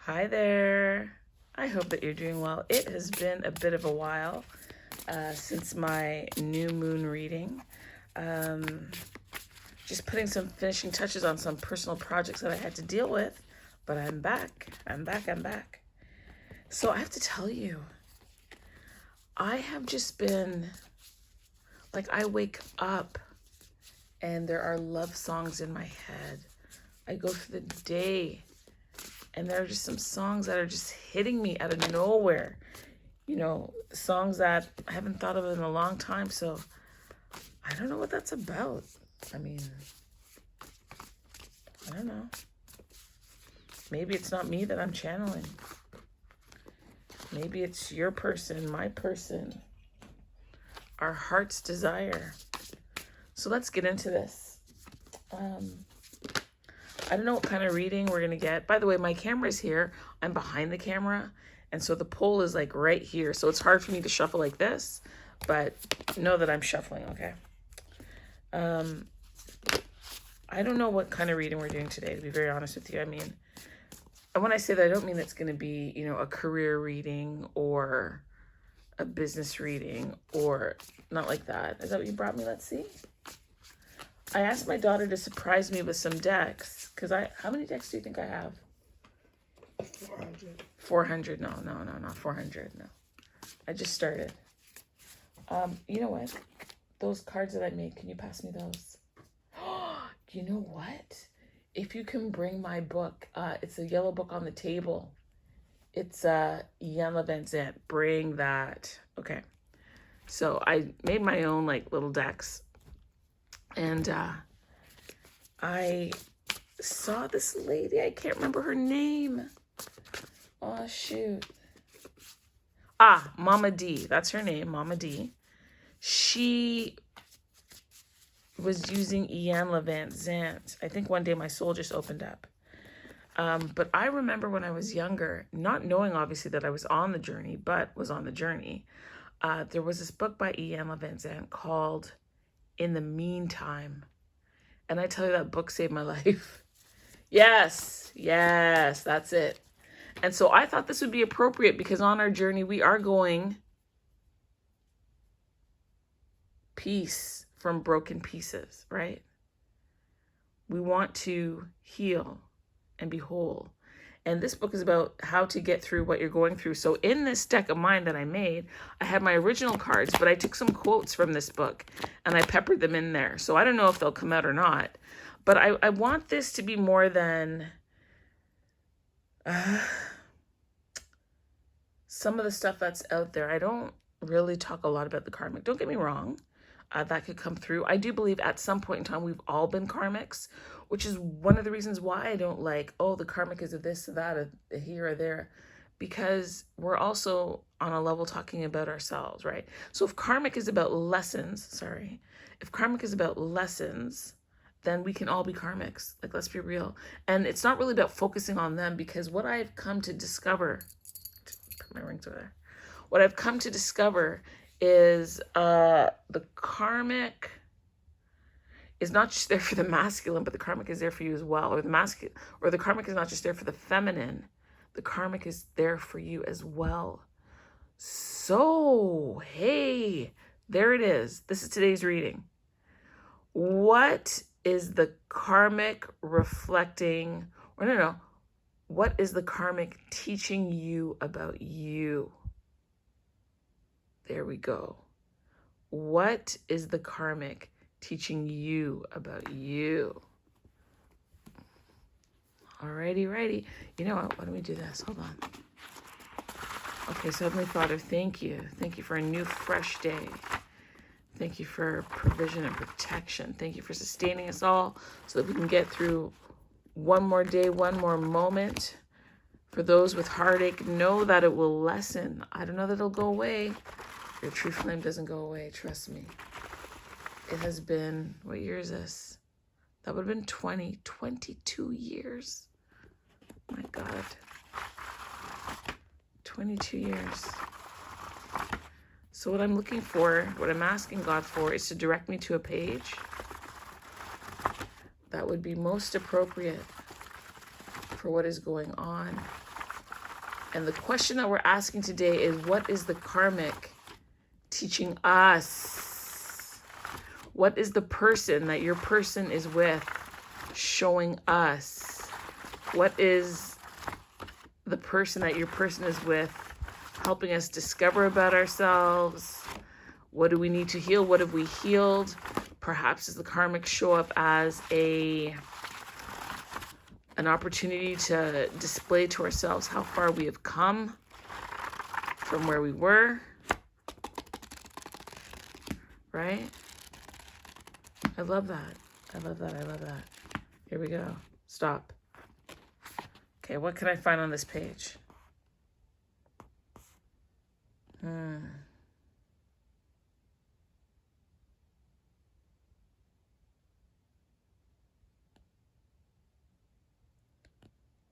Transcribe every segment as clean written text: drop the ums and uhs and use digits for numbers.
Hi there. I hope that you're doing well. It has been a bit of a while since my new moon reading. Just putting some finishing touches on some personal projects that I had to deal with, but I'm back. I'm back. So I have to tell you, I have just been, like, I wake up and there are love songs in my head. I go through the day and there are just some songs that are just hitting me out of nowhere. You know, songs that I haven't thought of in a long time. So I don't know what that's about. I mean, I don't know. Maybe it's not me that I'm channeling. Maybe it's your person, my person, our heart's desire. So let's get into this. I don't know what kind of reading we're going to get. By the way, my camera's here. I'm behind the camera. And so the pole is like right here. So it's hard for me to shuffle like this. But know that I'm shuffling, okay? I don't know what kind of reading we're doing today, to be very honest with you. I mean, and when I say that, I don't mean it's going to be, you know, a career reading or a business reading or not like that. Is that what you brought me? Let's see. I asked my daughter to surprise me with some decks. Because how many decks do you think I have? 400. 400. No, not 400. No. I just started. You know what? Those cards that I made, can you pass me those? You know what? If you can bring my book, it's a yellow book on the table. It's Jelle Van Zandt. Bring that. Okay. So I made my own like little decks. And I saw this lady. I can't remember her name. Oh, shoot. Mama D. That's her name, Mama D. She was using Jelle Van Zandt. I think one day my soul just opened up. But I remember when I was younger, not knowing obviously that I was on the journey, but was on the journey. There was this book by Jelle Van Zandt called In the Meantime. And I tell you, that book saved my life. Yes, that's it. And so I thought this would be appropriate because on our journey, we are going piece from broken pieces, right? We want to heal and be whole. And this book is about how to get through what you're going through. So in this deck of mine that I made, I had my original cards, but I took some quotes from this book and I peppered them in there. So I don't know if they'll come out or not. But I want this to be more than some of the stuff that's out there. I don't really talk a lot about the karmic. Don't get me wrong. That could come through. I do believe at some point in time we've all been karmics, which is one of the reasons why I don't like, oh, the karmic is of this or that, or here or there, because we're also on a level talking about ourselves, right? So if karmic is about lessons, then we can all be karmics. Like, let's be real. And it's not really about focusing on them, because what I've come to discover, put my rings over there. What I've come to discover is the karmic is not just there for the masculine, but the karmic is there for you as well. Or the karmic is not just there for the feminine. The karmic is there for you as well. So, hey, there it is. This is today's reading. What is the karmic reflecting, or no, what is the karmic teaching you about you? There we go. What is the karmic teaching you about you? Alrighty. You know what? Why don't we do this? Hold on. Okay, so Heavenly Father, thank you. Thank you for a new, fresh day. Thank you for provision and protection. Thank you for sustaining us all so that we can get through one more day, one more moment. For those with heartache, know that it will lessen. I don't know that it'll go away. Your true flame doesn't go away, trust me. It has been, what year is this? That would have been 22 years. My God. 22 years. So what I'm looking for, what I'm asking God for, is to direct me to a page that would be most appropriate for what is going on And the question that we're asking today is, what is the karmic teaching us? What is the person that your person is with showing us? What is the person that your person is with helping us discover about ourselves? What do we need to heal? What have we healed? Perhaps does the karmic show up as an opportunity to display to ourselves how far we have come from where we were, right? I love that. I love that. I love that. Here we go. Stop. Okay, what can I find on this page?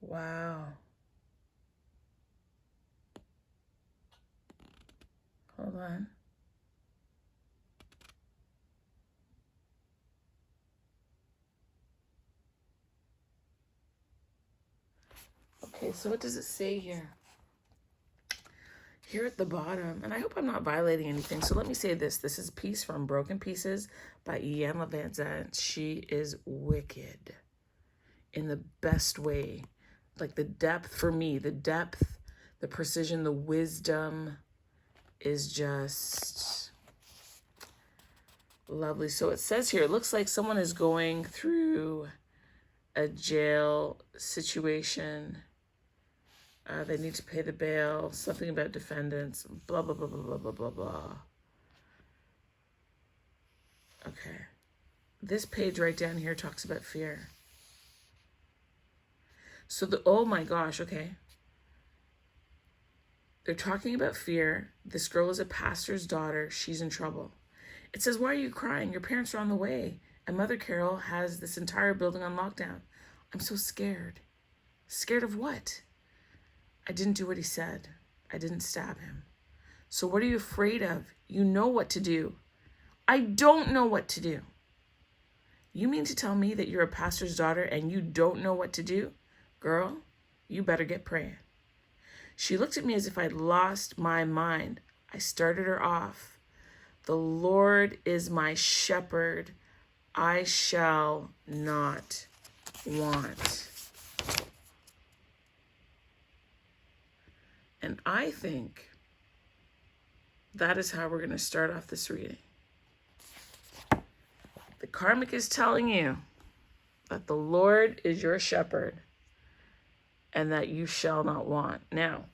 Wow. Hold on. Okay, so what does it say here? Here at the bottom, and I hope I'm not violating anything, so let me say this. This is a piece from Broken Pieces by Ian Levanza. She is wicked in the best way. Like the depth for me, the depth, the precision, the wisdom is just lovely. So it says here, it looks like someone is going through a jail situation. They need to pay the bail, something about defendants, blah, blah, blah, blah, blah, blah, blah, blah. Okay. This page right down here talks about fear. So oh my gosh, okay. They're talking about fear. This girl is a pastor's daughter. She's in trouble. It says, why are you crying? Your parents are on the way. And Mother Carol has this entire building on lockdown. I'm so scared. Scared of what? I didn't do what he said. I didn't stab him. So what are you afraid of? You know what to do. I don't know what to do. You mean to tell me that you're a pastor's daughter and you don't know what to do? Girl, you better get praying. She looked at me as if I'd lost my mind. I started her off. The Lord is my shepherd. I shall not want. And I think that is how we're going to start off this reading. The karmic is telling you that the Lord is your shepherd and that you shall not want. Now,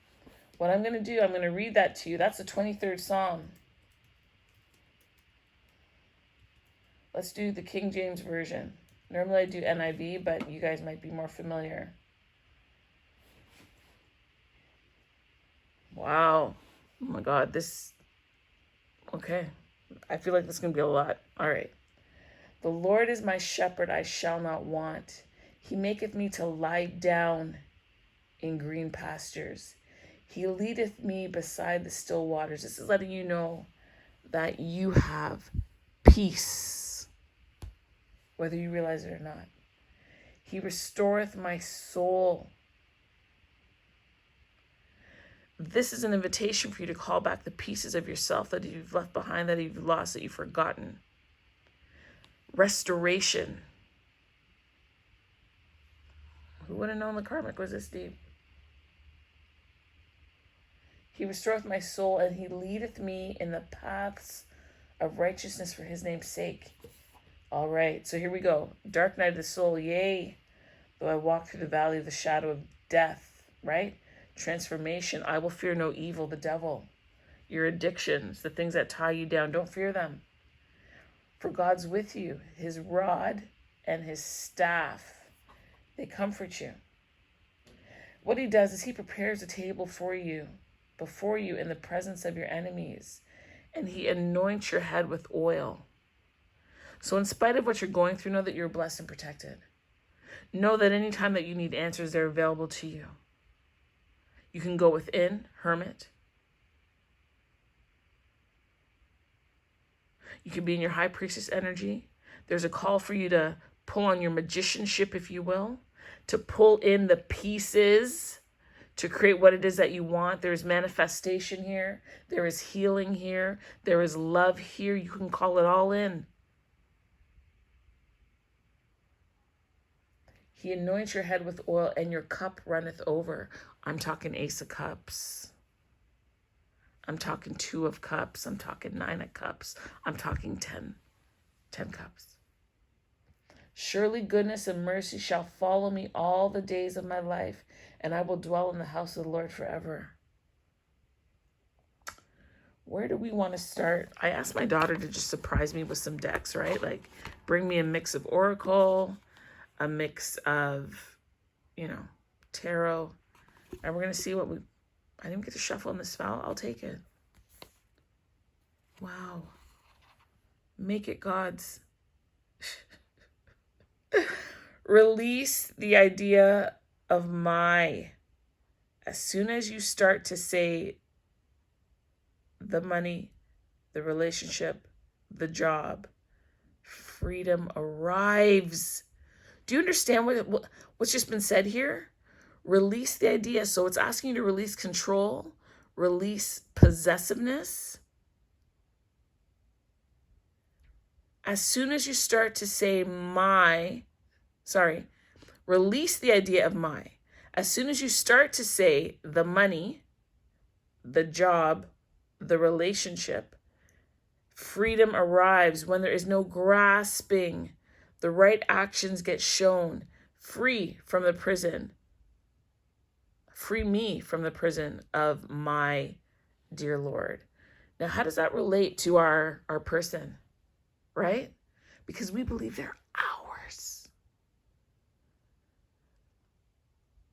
what I'm going to do, I'm going to read that to you. That's the 23rd Psalm. Let's do the King James Version. Normally I do NIV, but you guys might be more familiar. Wow. Oh my God, okay. I feel like this is going to be a lot. All right. The Lord is my shepherd, I shall not want. He maketh me to lie down in green pastures. He leadeth me beside the still waters. This is letting you know that you have peace, whether you realize it or not. He restoreth my soul. This is an invitation for you to call back the pieces of yourself that you've left behind, that you've lost, that you've forgotten. Restoration. Who would have known the karmic was this deep? He restoreth my soul, and he leadeth me in the paths of righteousness for his name's sake. All right, so here we go. Dark night of the soul, yea, though I walk through the valley of the shadow of death, right? Transformation. I will fear no evil, the devil. Your addictions, the things that tie you down, don't fear them. For God's with you. His rod and his staff, they comfort you. What he does is he prepares a table for you, before you in the presence of your enemies, and he anoints your head with oil. So in spite of what you're going through, know that you're blessed and protected. Know that anytime that you need answers, they're available to you. You can go within, hermit. You can be in your high priestess energy. There's a call for you to pull on your magicianship, if you will, to pull in the pieces to create what it is that you want. There is manifestation here. There is healing here. There is love here. You can call it all in. He anoints your head with oil and your cup runneth over. I'm talking Ace of Cups. I'm talking 2 of Cups. I'm talking 9 of Cups. I'm talking 10 Cups. Surely goodness and mercy shall follow me all the days of my life, and I will dwell in the house of the Lord forever. Where do we want to start? I asked my daughter to just surprise me with some decks, right? Like bring me a mix of Oracle, a mix of, tarot. And we're going to see what I didn't get to shuffle in this file. I'll take it. Wow. Make it God's. Release the idea of my. As soon as you start to say the money, the relationship, the job, freedom arrives. Do you understand what's just been said here? Release the idea. So it's asking you to release control, release possessiveness. As soon as you start to say release the idea of my. As soon as you start to say the money, the job, the relationship, freedom arrives. When there is no grasping, the right actions get shown. Free from the prison. Free me from the prison of my dear Lord. Now, how does that relate to our person? Right? Because we believe they're ours.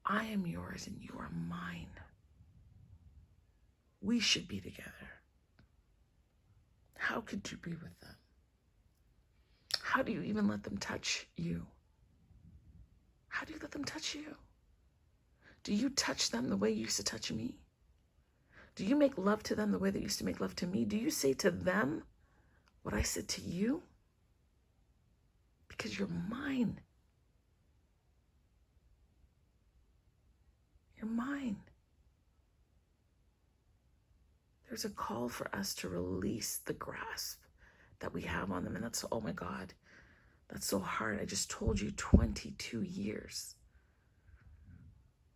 I am yours and you are mine. We should be together. How could you be with them? How do you even let them touch you? How do you let them touch you? Do you touch them the way you used to touch me? Do you make love to them the way they used to make love to me? Do you say to them what I said to you? Because you're mine. You're mine. There's a call for us to release the grasp that we have on them. And that's, oh my God, that's so hard. I just told you 22 years.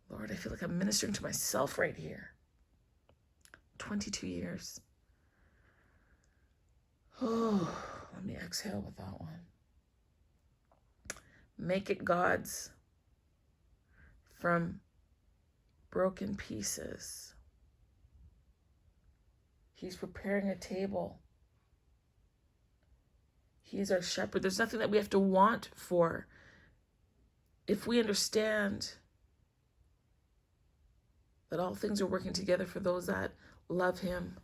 Lord, I feel like I'm ministering to myself right here. 22 years. Oh, let me exhale with that one. Make it God's from broken pieces. He's preparing a table. He is our shepherd. There's nothing that we have to want for. If we understand that all things are working together for those that love him,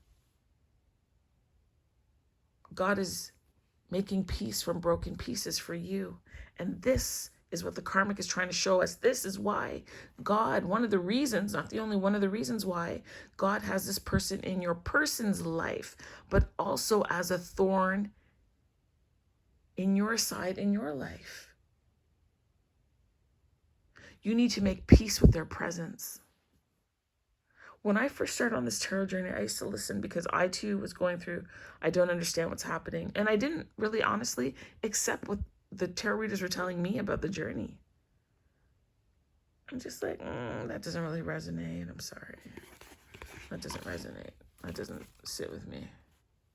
God is making peace from broken pieces for you. And this is what the karmic is trying to show us. This is why God, one of the reasons, not the only one of the reasons why God has this person in your person's life, but also as a thorn in your side, in your life. You need to make peace with their presence. When I first started on this tarot journey, I used to listen because I too was going through, I don't understand what's happening. And I didn't really honestly accept what the tarot readers were telling me about the journey. I'm just like, that doesn't really resonate. I'm sorry. That doesn't resonate. That doesn't sit with me.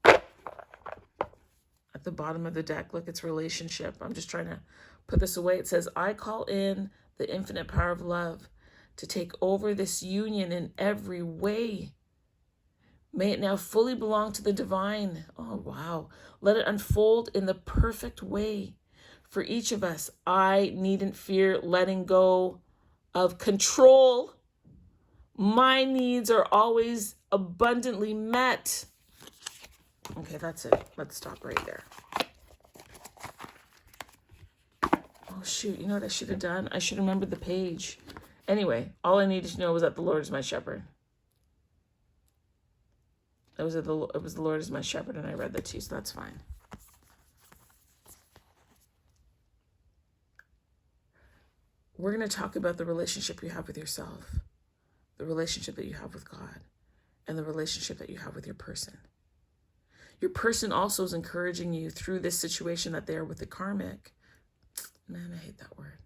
At the bottom of the deck, look, it's relationship. I'm just trying to put this away. It says, I call in the infinite power of love to take over this union in every way. May it now fully belong to the divine. Oh, wow. Let it unfold in the perfect way. For each of us, I needn't fear letting go of control. My needs are always abundantly met. Okay, that's it. Let's stop right there. Oh, shoot. You know what I should have done? I should have remembered the page. Anyway, all I needed to know was that the Lord is my shepherd. It was the Lord is my shepherd, and I read that to you, so that's fine. We're going to talk about the relationship you have with yourself, the relationship that you have with God and the relationship that you have with your person. Your person also is encouraging you through this situation that they're with the karmic. Man, I hate that word.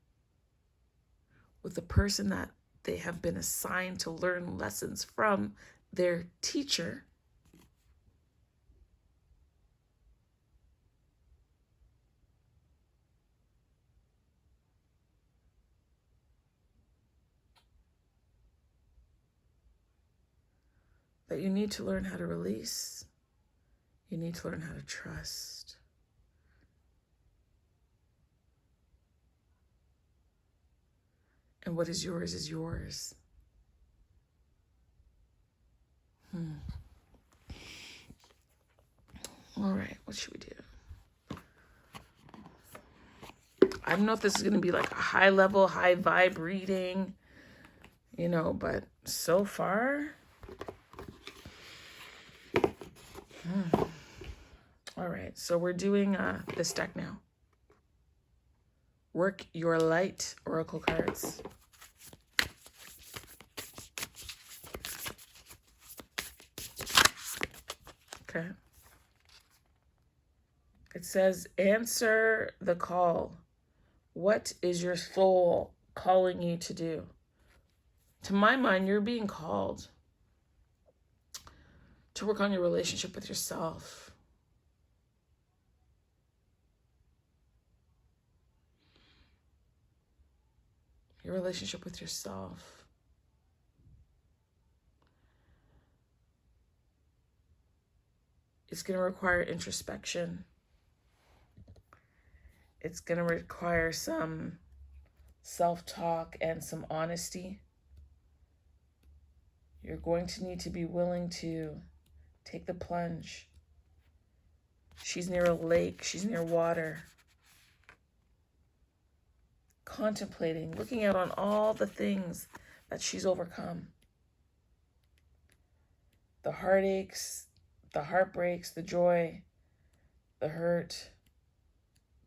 With the person that they have been assigned to learn lessons from their teacher. That you need to learn how to release. You need to learn how to trust. And what is yours is yours. All right, what should we do? I don't know if this is going to be like a high level, high vibe reading, but so far. All right, so we're doing this deck now. Work Your Light Oracle cards. Okay. It says, answer the call. What is your soul calling you to do? To my mind, you're being called to work on your relationship with yourself. Your relationship with yourself. It's going to require introspection. It's going to require some self-talk and some honesty. You're going to need to be willing to take the plunge. She's near a lake. She's near water. Contemplating, looking out on all the things that she's overcome. The heartaches, the heartbreaks, the joy, the hurt,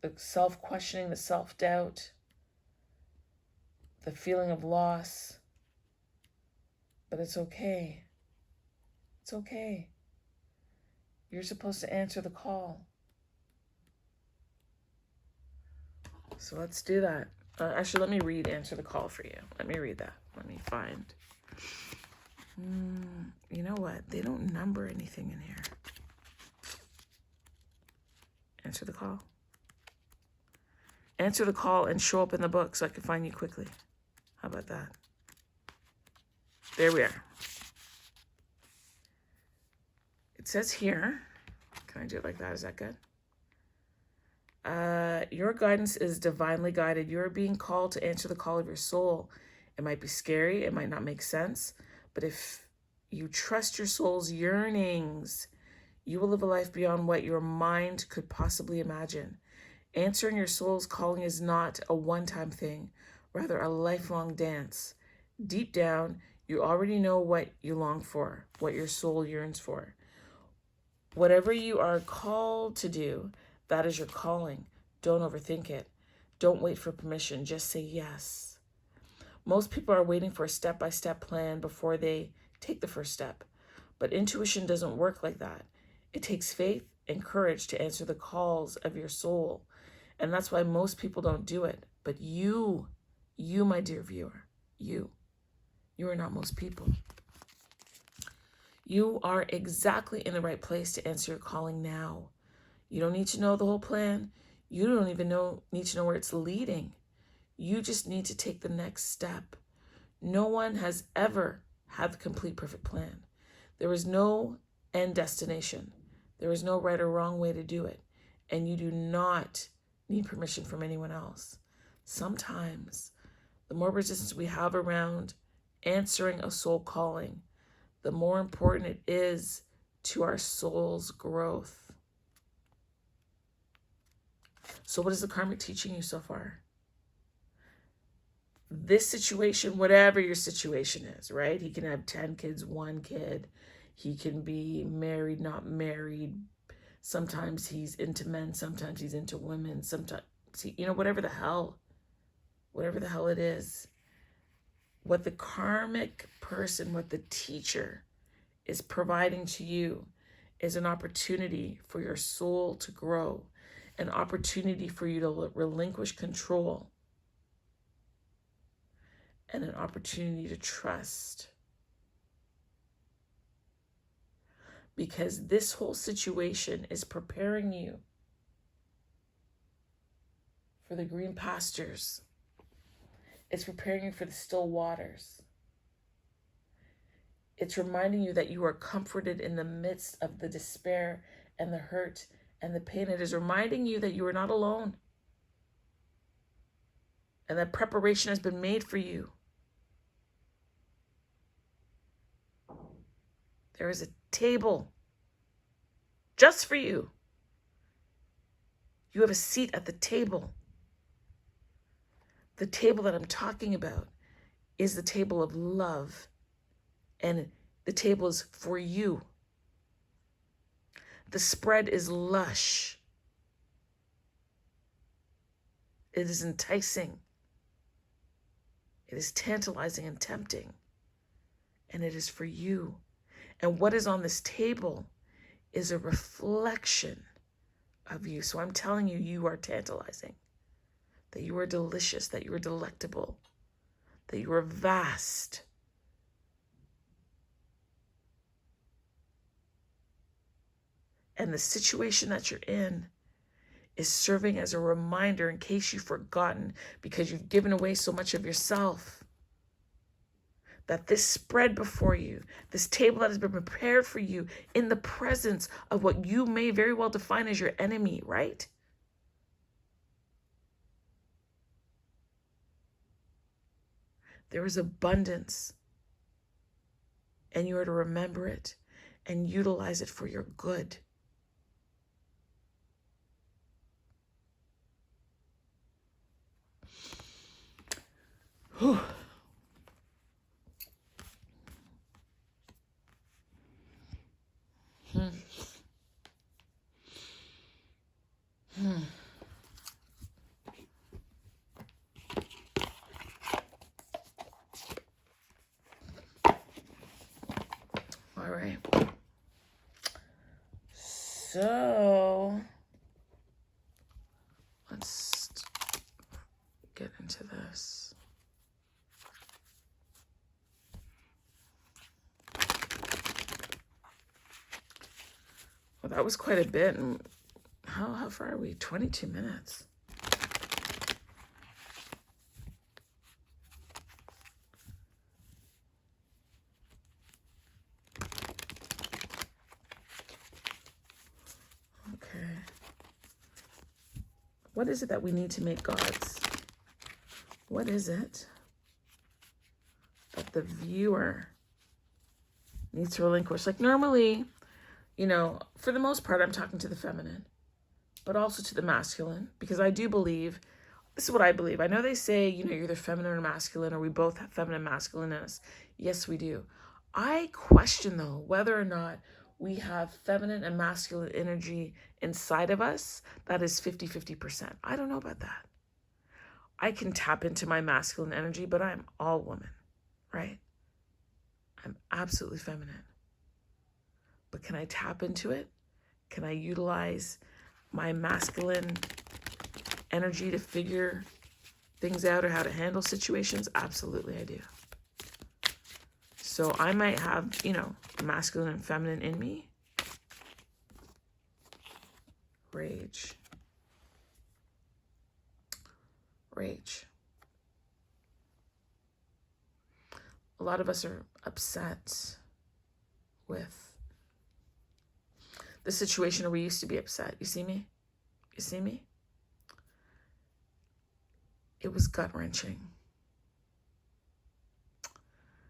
the self-questioning, the self-doubt, the feeling of loss. But it's okay. It's okay. You're supposed to answer the call. So let's do that. Actually, let me read Answer the Call for you. Let me read that. Let me find. You know what? They don't number anything in here. Answer the call. Answer the call and show up in the book so I can find you quickly. How about that? There we are. It says here, can I do it like that? Is that good? Your guidance is divinely guided. You're being called to answer the call of your soul. It might be scary. It might not make sense. But if you trust your soul's yearnings, you will live a life beyond what your mind could possibly imagine. Answering your soul's calling is not a one-time thing, rather a lifelong dance. Deep down, you already know what you long for, what your soul yearns for. Whatever you are called to do, that is your calling. Don't overthink it. Don't wait for permission. Just say yes. Most people are waiting for a step-by-step plan before they take the first step. But intuition doesn't work like that. It takes faith and courage to answer the calls of your soul. And that's why most people don't do it. But you, my dear viewer, you are not most people. You are exactly in the right place to answer your calling now. You don't need to know the whole plan. You don't even need to know where it's leading. You just need to take the next step. No one has ever had the complete perfect plan. There is no end destination. There is no right or wrong way to do it. And you do not need permission from anyone else. Sometimes the more resistance we have around answering a soul calling, the more important it is to our soul's growth. So what is the karmic teaching you so far? This situation, whatever your situation is, right? He can have 10 kids, 1 kid. He can be married, not married. Sometimes he's into men. Sometimes he's into women. Sometimes, whatever the hell it is. what the karmic person, what the teacher is providing to you is an opportunity for your soul to grow, an opportunity for you to relinquish control, and an opportunity to trust. Because this whole situation is preparing you for the green pastures. It's preparing you for the still waters. It's reminding you that you are comforted in the midst of the despair and the hurt and the pain. It is reminding you that you are not alone and that preparation has been made for you. There is a table just for you. You have a seat at the table. The table that I'm talking about is the table of love, and the table is for you. The spread is lush. It is enticing. It is tantalizing and tempting. And it is for you. And what is on this table is a reflection of you. So I'm telling you, you are tantalizing, that you are delicious, that you are delectable, that you are vast. And the situation that you're in is serving as a reminder in case you've forgotten, because you've given away so much of yourself, that this spread before you, this table that has been prepared for you in the presence of what you may very well define as your enemy, right? There is abundance, and you are to remember it and utilize it for your good. Whew. All right. So let's get into this. Well, that was quite a bit. And how far are we? 22 minutes. Okay. What is it that we need to make gods? What is it that the viewer needs to relinquish? Like normally, you know, for the most part, I'm talking to the feminine, but also to the masculine, because I do believe, this is what I believe. I know they say, you know, you're either feminine or masculine, or we both have feminine and masculine in us. Yes, we do. I question, though, whether or not we have feminine and masculine energy inside of us that is 50-50%. I don't know about that. I can tap into my masculine energy, but I'm all woman, right? I'm absolutely feminine. But can I tap into it? Can I utilize my masculine energy to figure things out or how to handle situations? Absolutely, I do. So I might have, you know, masculine and feminine in me. Rage. A lot of us are upset with the situation, or we used to be upset. You see me? You see me? It was gut-wrenching.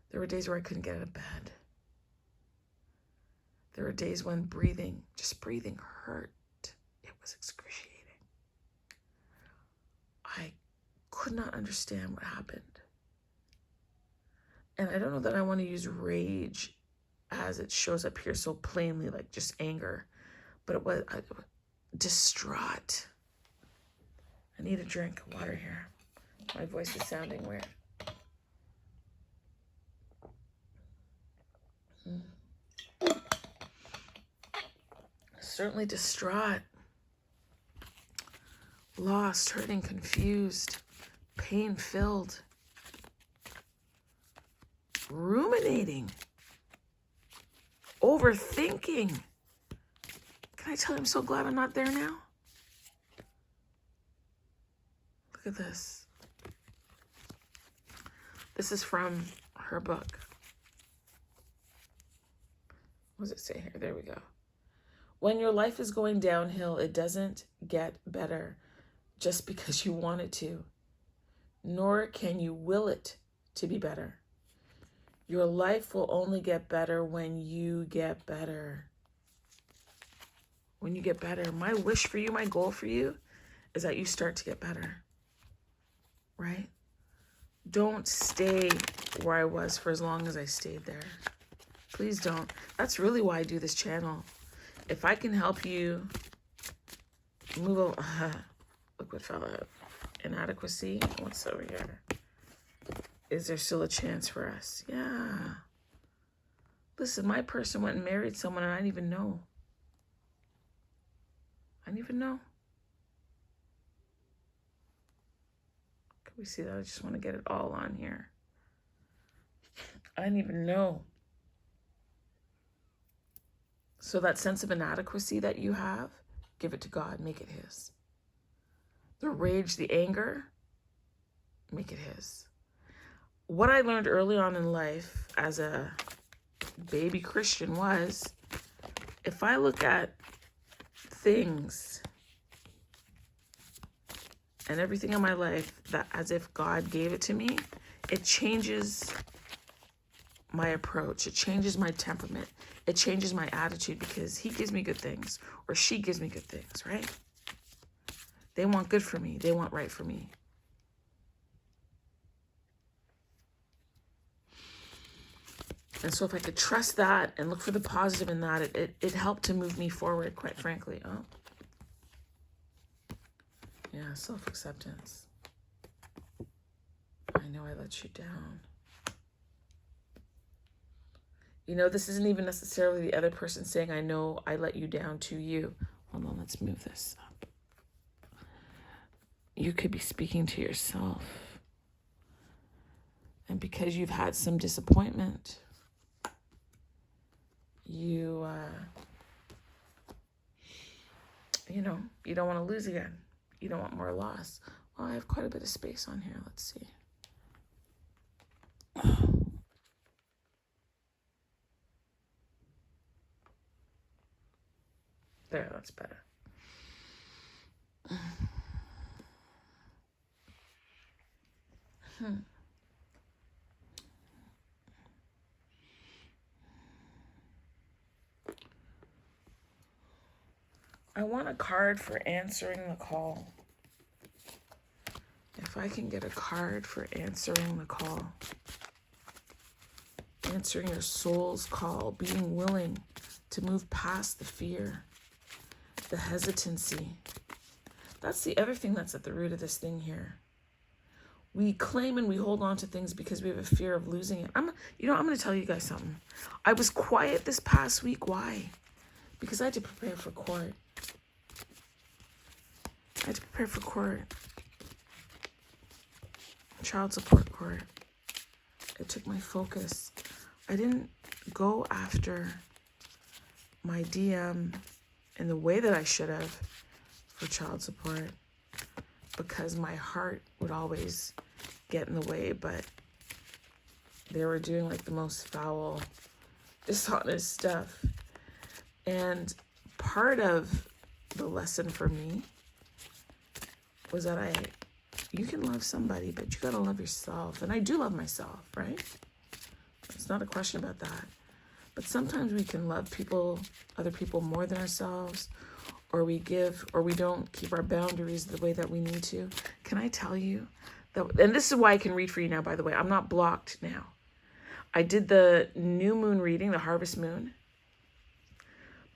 There were days where I couldn't get out of bed. There were days when just breathing hurt. It was excruciating. I could not understand what happened. And I don't know that I want to use rage as it shows up here so plainly, like just anger, but it was distraught. I need a drink of water here. My voice is sounding weird. Certainly distraught, lost, hurting, confused, pain-filled, ruminating, overthinking. Can I tell you I'm so glad I'm not there now? Look at this. This is from her book. What does it say here? There we go. When your life is going downhill, it doesn't get better just because you want it to, nor can you will it to be better. Your life will only get better when you get better. When you get better. My wish for you, my goal for you is that you start to get better, right? Don't stay where I was for as long as I stayed there. Please don't. That's really why I do this channel. If I can help you move over, look what fell out. Inadequacy. What's over here? Is there still a chance for us? Yeah. Listen, my person went and married someone and I didn't even know. I didn't even know. Can we see that? I just want to get it all on here. I didn't even know. So that sense of inadequacy that you have, give it to God, make it his. The rage, the anger, make it his. What I learned early on in life as a baby Christian was, if I look at things and everything in my life that as if God gave it to me, it changes my approach. It changes my temperament. It changes my attitude because he gives me good things or she gives me good things, right? They want good for me. They want right for me. And so if I could trust that and look for the positive in that, it helped to move me forward, quite frankly. Oh. Yeah, self-acceptance. I know I let you down. You know, this isn't even necessarily the other person saying, I know I let you down to you. Hold on, let's move this up. You could be speaking to yourself. And because you've had some disappointment, you know, you don't want to lose again. You don't want more loss. Well, I have quite a bit of space on here. Let's see. There, that's better. I want a card for answering the call. If I can get a card for answering the call. Answering your soul's call. Being willing to move past the fear. The hesitancy. That's the other thing that's at the root of this thing here. We claim and we hold on to things because we have a fear of losing it. I'm going to tell you guys something. I was quiet this past week. Why? Because I had to prepare for court. Child support court. It took my focus. I didn't go after my DM in the way that I should have for child support because my heart would always get in the way, but they were doing like the most foul, dishonest stuff. And part of the lesson for me was that you can love somebody, but you gotta love yourself. And I do love myself, right? It's not a question about that. But sometimes we can love other people more than ourselves, or we don't keep our boundaries the way that we need to. Can I tell you that, and this is why I can read for you now, by the way. I'm not blocked now. I did the new moon reading, the harvest moon,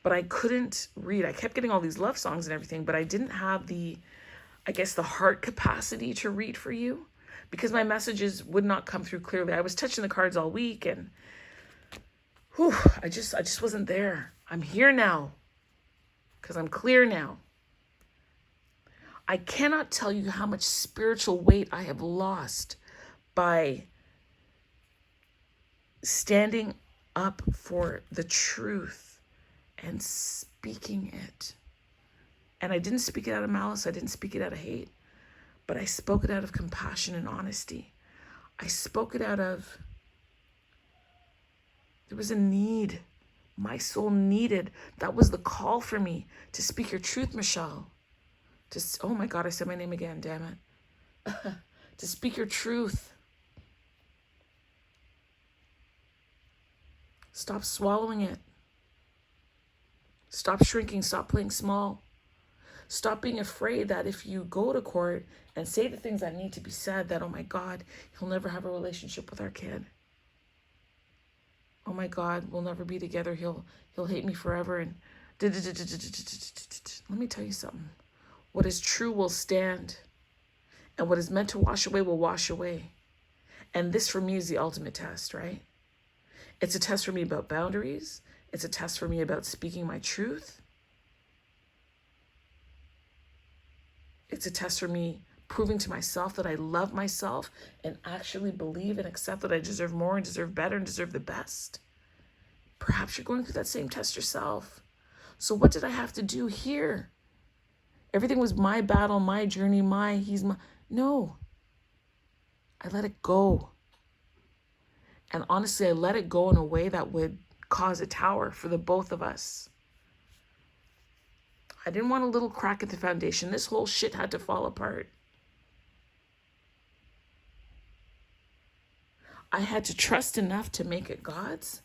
but I couldn't read. I kept getting all these love songs and everything, but I didn't have the heart capacity to read for you because my messages would not come through clearly. I was touching the cards all week and Whew, I just wasn't there. I'm here now because I'm clear now. I cannot tell you how much spiritual weight I have lost by standing up for the truth and speaking it. And I didn't speak it out of malice. I didn't speak it out of hate. But I spoke it out of compassion and honesty. I spoke it out of, there was a need. My soul needed. That was the call for me to speak your truth, Michelle. Oh my God, I said my name again, damn it. To speak your truth. Stop swallowing it. Stop shrinking. Stop playing small. Stop being afraid that if you go to court and say the things that need to be said, that, oh my God, he'll never have a relationship with our kid. Oh my God, we'll never be together. He'll hate me forever. And let me tell you something. What is true will stand. And what is meant to wash away will wash away. And this for me is the ultimate test, right? It's a test for me about boundaries. It's a test for me about speaking my truth. It's a test for me proving to myself that I love myself and actually believe and accept that I deserve more and deserve better and deserve the best. Perhaps you're going through that same test yourself. So what did I have to do here? Everything was my battle, my journey, no. I let it go. And honestly, I let it go in a way that would cause a tower for the both of us. I didn't want a little crack at the foundation. This whole shit had to fall apart. I had to trust enough to make it God's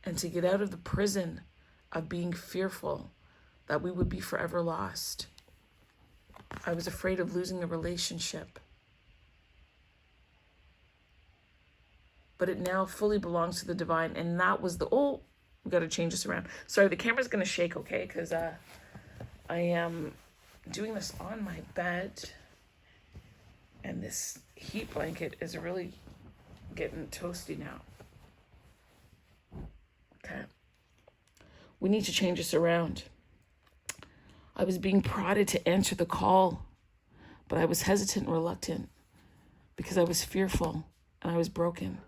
and to get out of the prison of being fearful that we would be forever lost. I was afraid of losing a relationship. But it now fully belongs to the divine. And that was we got to change this around. Sorry, the camera's going to shake, okay? Because I am doing this on my bed. And this heat blanket is really getting toasty now. Okay. We need to change this around. I was being prodded to answer the call, but I was hesitant and reluctant because I was fearful and I was broken.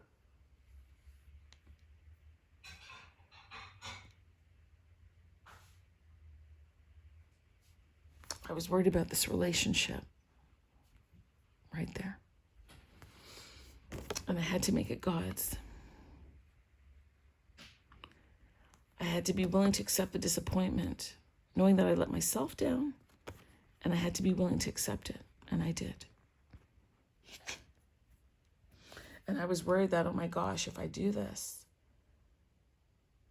I was worried about this relationship right there. And I had to make it God's. I had to be willing to accept the disappointment, knowing that I let myself down, and I had to be willing to accept it, and I did. And I was worried that, oh my gosh, if I do this,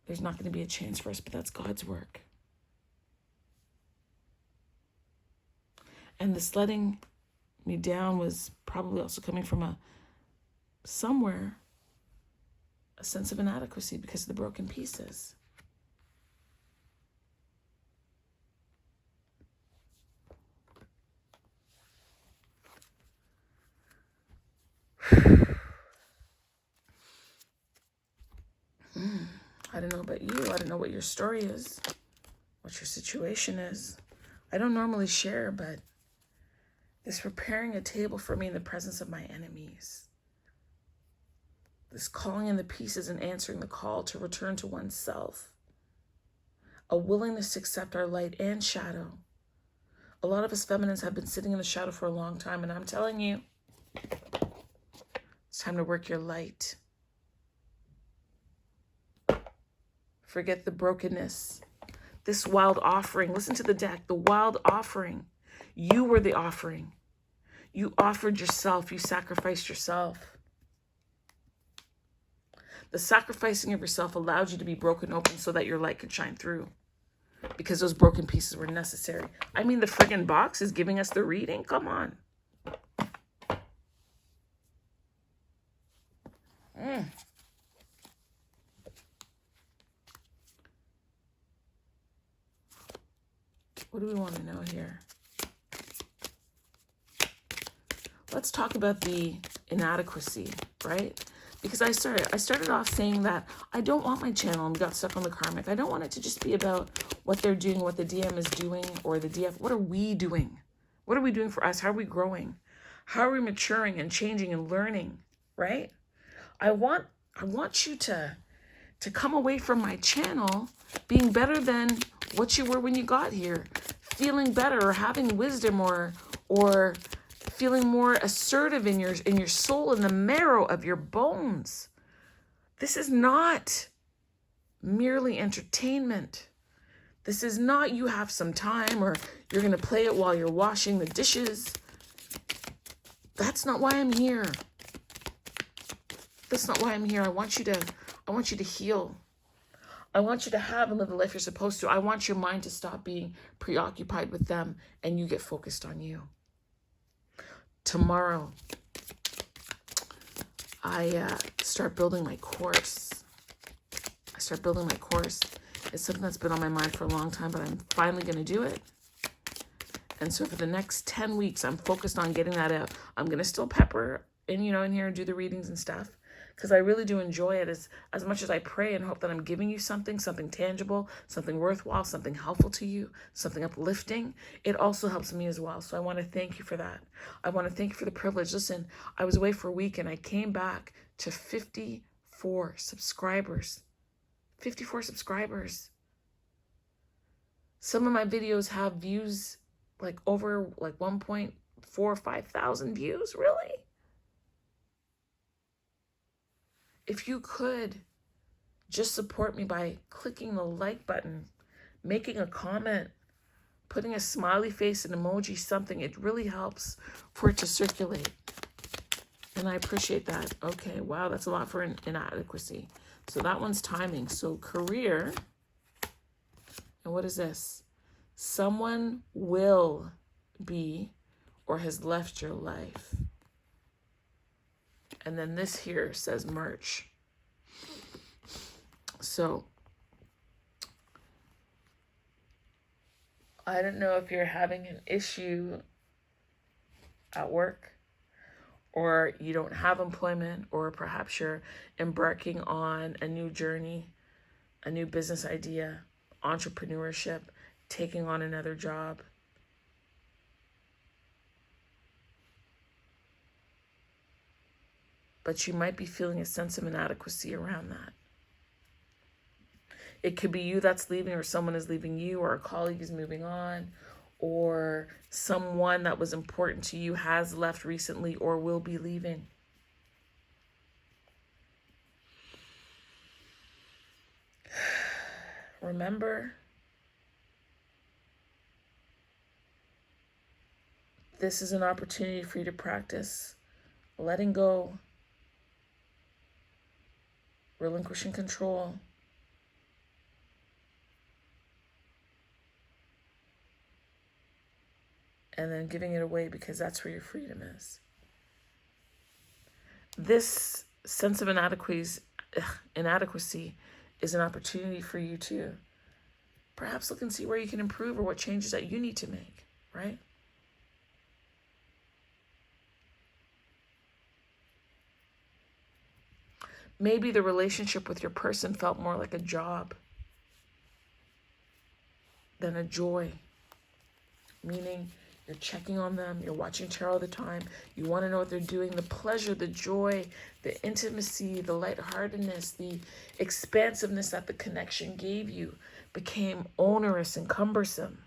there's not going to be a chance for us, but that's God's work. And this letting me down was probably also coming from a sense of inadequacy because of the broken pieces. I don't know about you. I don't know what your story is, what your situation is. I don't normally share, but this preparing a table for me in the presence of my enemies. This calling in the pieces and answering the call to return to oneself. A willingness to accept our light and shadow. A lot of us feminines have been sitting in the shadow for a long time, and I'm telling you, it's time to work your light. Forget the brokenness. This wild offering, listen to the deck, the wild offering. You were the offering. You offered yourself. You sacrificed yourself. The sacrificing of yourself allowed you to be broken open so that your light could shine through. Because those broken pieces were necessary. I mean, the friggin' box is giving us the reading. Come on. What do we want to know here? Let's talk about the inadequacy, right? because I started off saying that I don't want my channel and got stuck on the karmic. I don't want it to just be about what they're doing, what the DM is doing, or the DF. What are we doing? What are we doing for us? How are we growing? How are we maturing and changing and learning, right? I want you to come away from my channel being better than what you were when you got here, feeling better, or having wisdom, or feeling more assertive in your soul, in the marrow of your bones. This is not merely entertainment. This is not you have some time or you're going to play it while you're washing the dishes. That's not why I'm here. That's not why I'm here. I want you to heal. I want you to have and live the life you're supposed to. I want your mind to stop being preoccupied with them and you get focused on you. Tomorrow, I start building my course. It's something that's been on my mind for a long time, but I'm finally going to do it. And so for the next 10 weeks, I'm focused on getting that out. I'm going to still pepper in here and do the readings and stuff, because I really do enjoy it as much as I pray and hope that I'm giving you something tangible, something worthwhile, something helpful to you, something uplifting. It also helps me as well. So I want to thank you for that. I want to thank you for the privilege. Listen, I was away for a week and I came back to 54 subscribers. 54 subscribers. Some of my videos have views like over 1.4 or 5,000 views. Really? If you could just support me by clicking the like button, making a comment, putting a smiley face, an emoji, something, it really helps for it to circulate. And I appreciate that. Okay, wow, that's a lot for an inadequacy. So that one's timing. So career, and what is this? Someone will be or has left your life. And then this here says merch. So I don't know if you're having an issue at work, or you don't have employment, or perhaps you're embarking on a new journey, a new business idea, entrepreneurship, taking on another job. But you might be feeling a sense of inadequacy around that. It could be you that's leaving, or someone is leaving you, or a colleague is moving on, or someone that was important to you has left recently or will be leaving. Remember, this is an opportunity for you to practice letting go, relinquishing control, and then giving it away, because that's where your freedom is. This sense of inadequacy is an opportunity for you to perhaps look and see where you can improve, or what changes that you need to make, right? Maybe the relationship with your person felt more like a job than a joy, meaning you're checking on them, you're watching tarot all the time, you want to know what they're doing. The pleasure, the joy, the intimacy, the lightheartedness, the expansiveness that the connection gave you became onerous and cumbersome.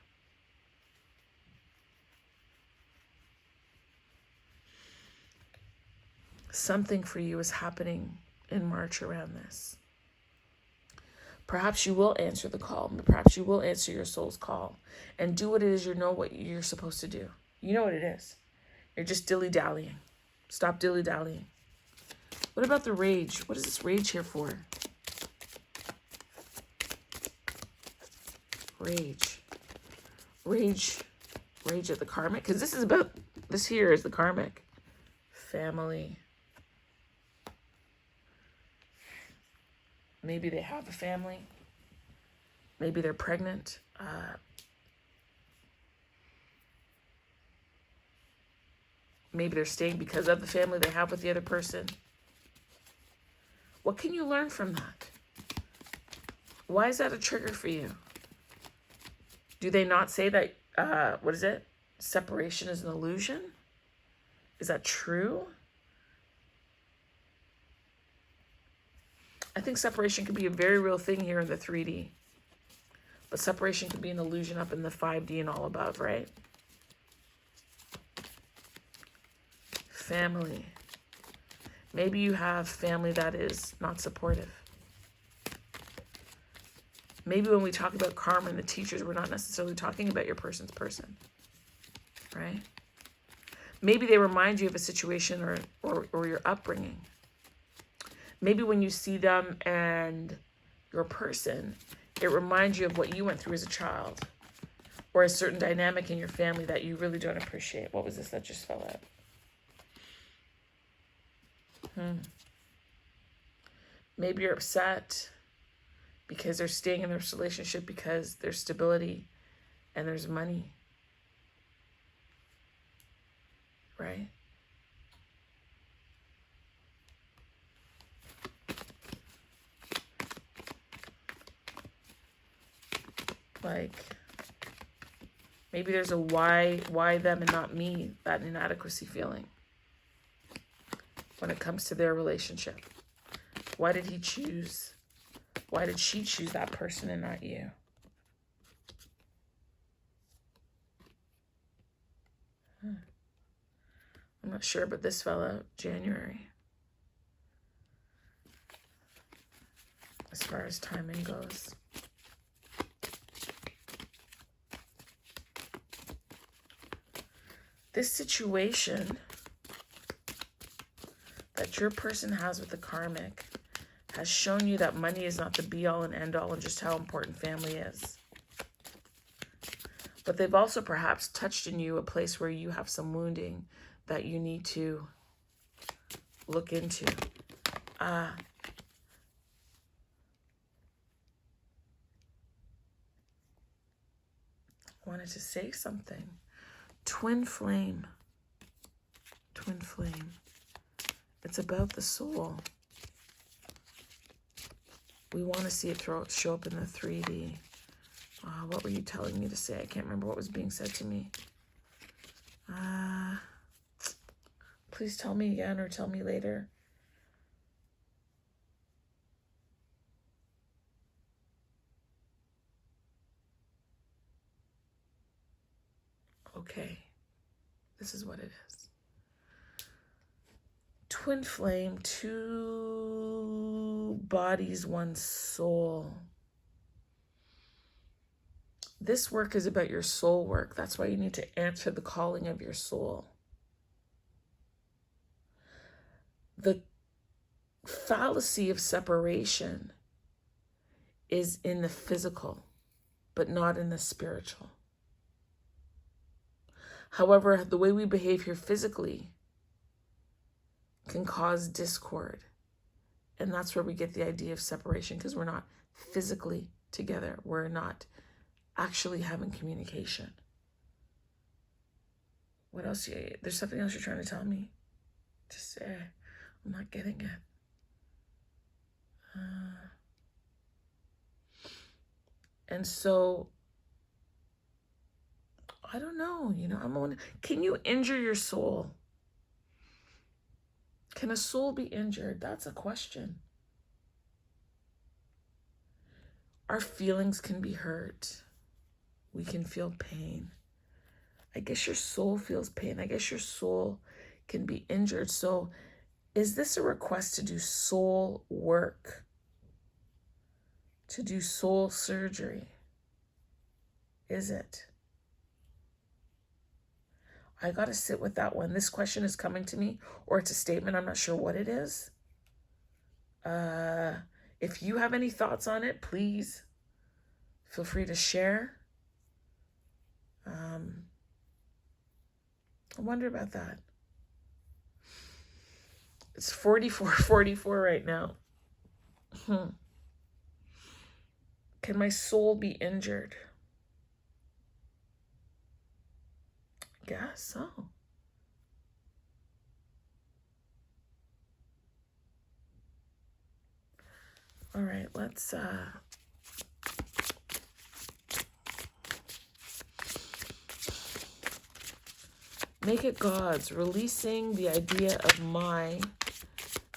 Something for you is happening in March around this. Perhaps you will answer the call. Perhaps you will answer your soul's call and do what it is what you're supposed to do. You know what it is. You're just dilly-dallying. Stop dilly-dallying. What about the rage? What is this rage here for? Rage. Rage at the karmic. Because this here is the karmic. Family. Maybe they have a family. Maybe they're pregnant. Maybe they're staying because of the family they have with the other person. What can you learn from that? Why is that a trigger for you? Do they not say that, what is it? Separation is an illusion? Is that true? I think separation can be a very real thing here in the 3D. But separation can be an illusion up in the 5D and all above, right? Family. Maybe you have family that is not supportive. Maybe when we talk about karma and the teachers, we're not necessarily talking about your person's person, right? Maybe they remind you of a situation or your upbringing. Maybe when you see them and your person, it reminds you of what you went through as a child or a certain dynamic in your family that you really don't appreciate. What was this that just fell out? Maybe you're upset because they're staying in this relationship because there's stability and there's money, right? Like, maybe there's a why them and not me, that inadequacy feeling when it comes to their relationship. Why did he choose? Why did she choose that person and not you? I'm not sure, but this fell out January. As far as timing goes. This situation that your person has with the karmic has shown you that money is not the be-all and end-all and just how important family is. But they've also perhaps touched in you a place where you have some wounding that you need to look into. I wanted to say something. Twin flame. Twin flame. It's about the soul. We want to see it show up in the 3D. What were you telling me to say? I can't remember what was being said to me. Please tell me again or tell me later. Okay. This is what it is. Twin flame, 2 bodies, 1 soul. This work is about your soul work. That's why you need to answer the calling of your soul. The fallacy of separation is in the physical, but not in the spiritual. However, the way we behave here physically can cause discord. And that's where we get the idea of separation, because we're not physically together. We're not actually having communication. What else? There's something else you're trying to tell me. Just say, I'm not getting it. And so, I don't know, can you injure your soul? Can a soul be injured? That's a question. Our feelings can be hurt. We can feel pain. I guess your soul feels pain. I guess your soul can be injured. So is this a request to do soul work? To do soul surgery? Is it? I got to sit with that one. This question is coming to me, or it's a statement. I'm not sure what it is. If you have any thoughts on it, please feel free to share. I wonder about that. It's 44 right now. Can my soul be injured? I guess so. All right, let's make it God's, releasing the idea of my.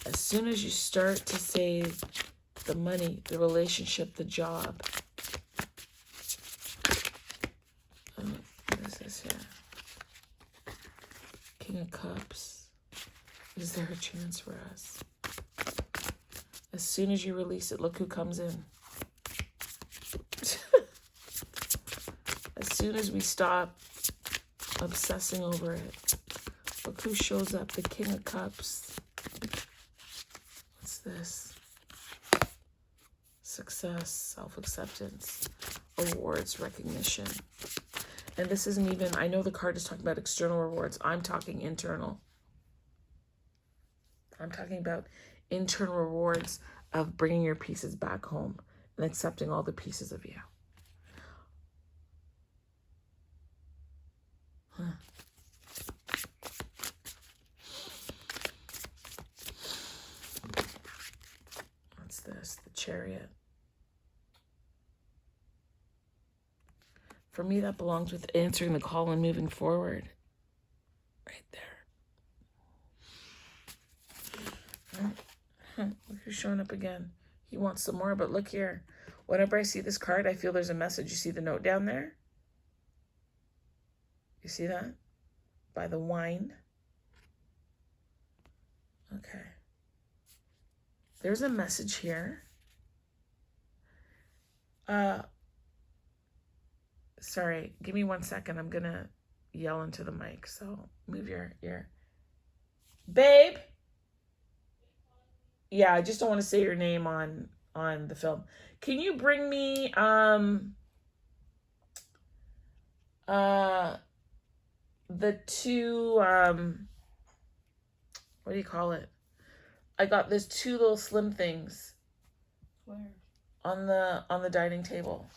As soon as you start to say the money, the relationship, the job. What is this here? King of Cups. Is there a chance for us? As soon as you release it, look who comes in. As soon as we stop obsessing over it, look who shows up, the King of Cups. What's this? Success, self-acceptance, awards, recognition. And this isn't even, I know the card is talking about external rewards. I'm talking internal. I'm talking about internal rewards of bringing your pieces back home and accepting all the pieces of you. What's this? The Chariot. For me, that belongs with answering the call and moving forward. Right there. Look who's showing up again. He wants some more, but look here. Whenever I see this card, I feel there's a message. You see the note down there? You see that? By the wine. Okay. There's a message here. Sorry, give me 1 second. I'm going to yell into the mic. So move your ear. Babe. Yeah, I just don't want to say your name on the film. Can you bring me the two what do you call it? I got those two little slim things. Where? On the dining table.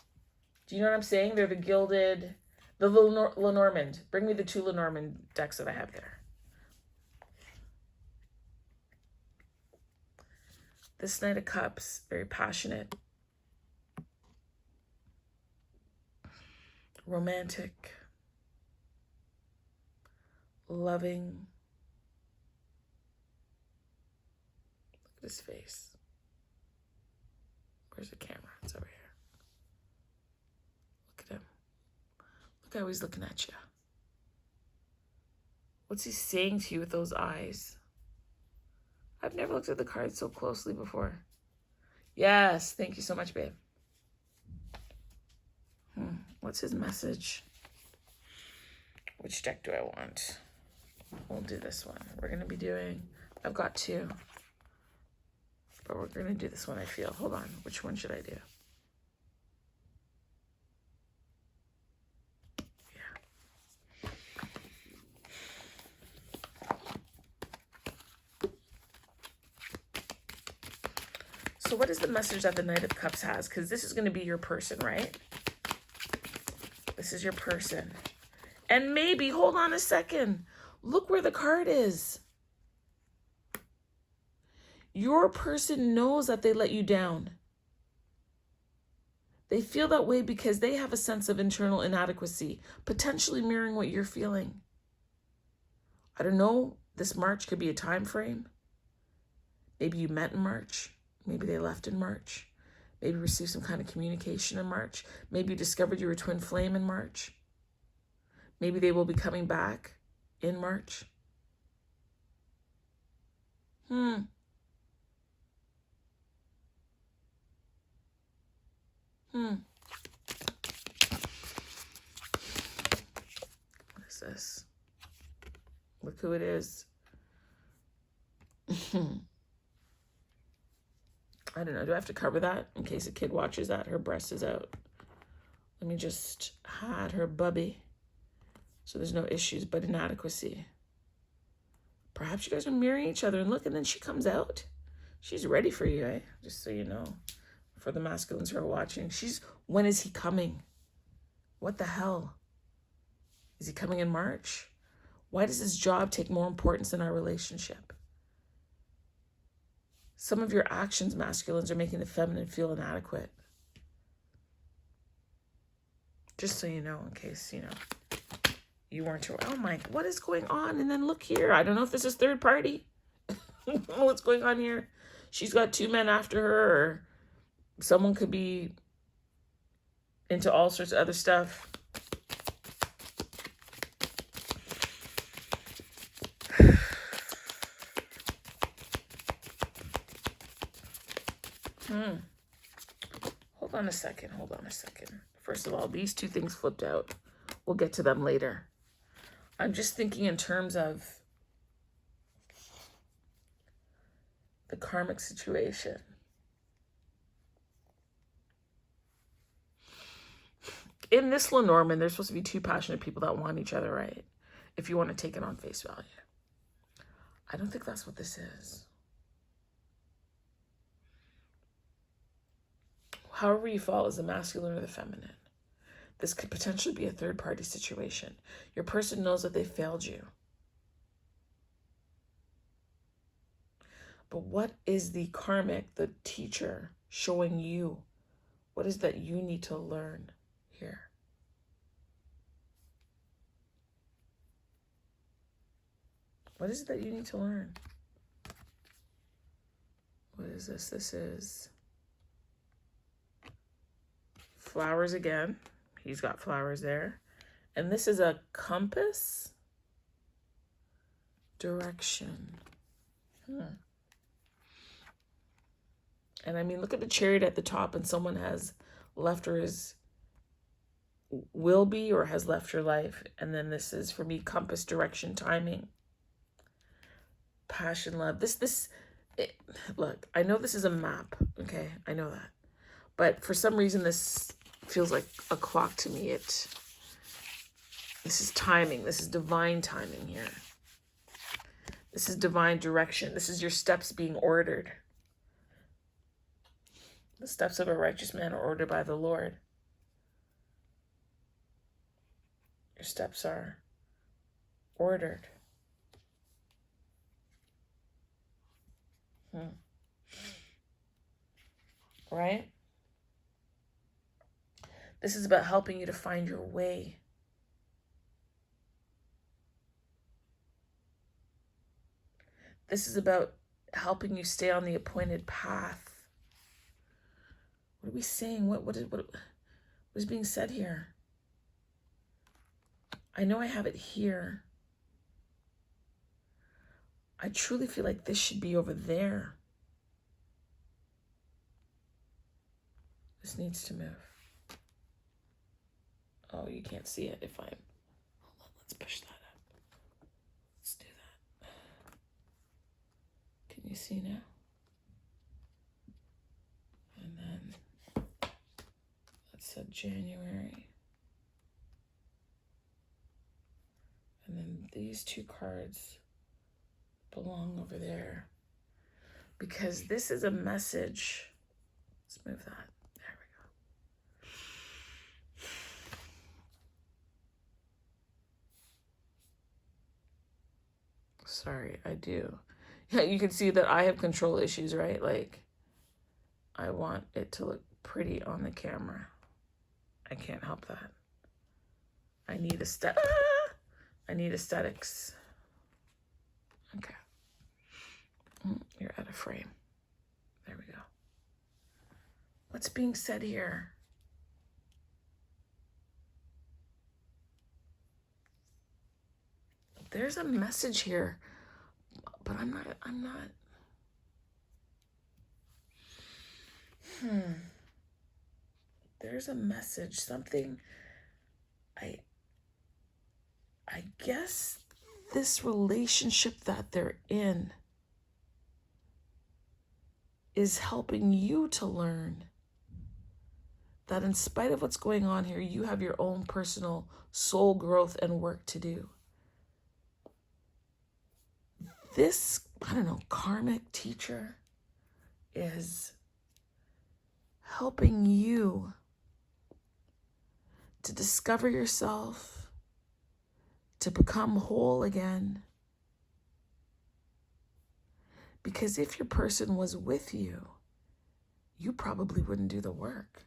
Do you know what I'm saying? They're the gilded, the Lenormand. Bring me the two Lenormand decks that I have there. This Knight of Cups, very passionate, romantic, loving. Look at his face. Where's the camera? It's over here. Look at him. Look how he's looking at you. What's he saying to you with those eyes? I've never looked at the cards so closely before. Yes, thank you so much, babe. What's his message? Which deck do I want? We'll do this one. We're going to be doing, I've got two. But we're going to do this one, I feel. Hold on. Which one should I do? Yeah. So what is the message that the Knight of Cups has? Because this is going to be your person, right? This is your person. And maybe, hold on a second. Look where the card is. Your person knows that they let you down. They feel that way because they have a sense of internal inadequacy, potentially mirroring what you're feeling. I don't know, this March could be a time frame. Maybe you met in March. Maybe they left in March. Maybe you received some kind of communication in March. Maybe you discovered you were twin flame in March. Maybe they will be coming back in March. What is this? Look who it is. I don't know. Do I have to cover that in case a kid watches that? Her breast is out. Let me just hide her bubby so there's no issues but inadequacy. Perhaps you guys are mirroring each other and look, and then she comes out. She's ready for you, eh? Just so you know. For the masculines who are watching. When is he coming? What the hell? Is he coming in March? Why does his job take more importance than our relationship? Some of your actions, masculines, are making the feminine feel inadequate. Just so you know, in case, you weren't aware. Oh my, what is going on? And then look here. I don't know if this is third party. What's going on here? She's got 2 men after her, or someone could be into all sorts of other stuff. Hold on a second. First of all, these 2 things flipped out. We'll get to them later. I'm just thinking in terms of the karmic situation. In this Lenormand, there's supposed to be 2 passionate people that want each other, right? If you want to take it on face value. I don't think that's what this is. However you fall as the masculine or the feminine, this could potentially be a third-party situation. Your person knows that they failed you. But what is the karmic, the teacher, showing you? What is that you need to learn here? What is it that you need to learn? What is this? This is flowers again. He's got flowers there. And this is a compass. Direction. And I mean, look at the Chariot at the top, and someone has left or will be or has left your life. And then this is, for me, compass, direction, timing, passion, love. Look, I know this is a map, okay? I know that. But for some reason, this feels like a clock to me. This is timing. This is divine timing here. This is divine direction. This is your steps being ordered. The steps of a righteous man are ordered by the Lord. Your steps are ordered. Right? This is about helping you to find your way. This is about helping you stay on the appointed path. What are we saying? What is being said here? I know I have it here. I truly feel like this should be over there. This needs to move. Oh, you can't see it if I'm... Hold on, let's push that up. Let's do that. Can you see now? And then that said January. And then these 2 cards belong over there. Because this is a message. Let's move that. There we go. Sorry, I do. Yeah, you can see that I have control issues, right? Like, I want it to look pretty on the camera. I can't help that. I need aesthetics. Okay. You're out of frame. There we go. What's being said here? There's a message here, but I'm not. There's a message, something. I guess this relationship that they're in is helping you to learn that in spite of what's going on here, you have your own personal soul growth and work to do. This, karmic teacher is helping you to discover yourself, to become whole again, Because if your person was with you, you probably wouldn't do the work.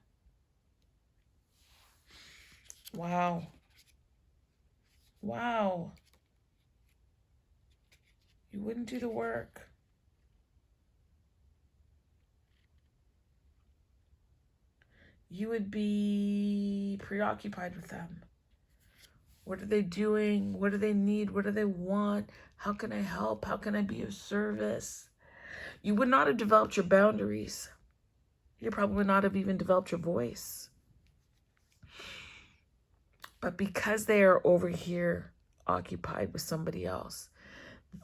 Wow. Wow. You wouldn't do the work. You would be preoccupied with them. What are they doing? What do they need? What do they want? How can I help? How can I be of service? You would not have developed your boundaries. You probably would not have even developed your voice. But because they are over here occupied with somebody else,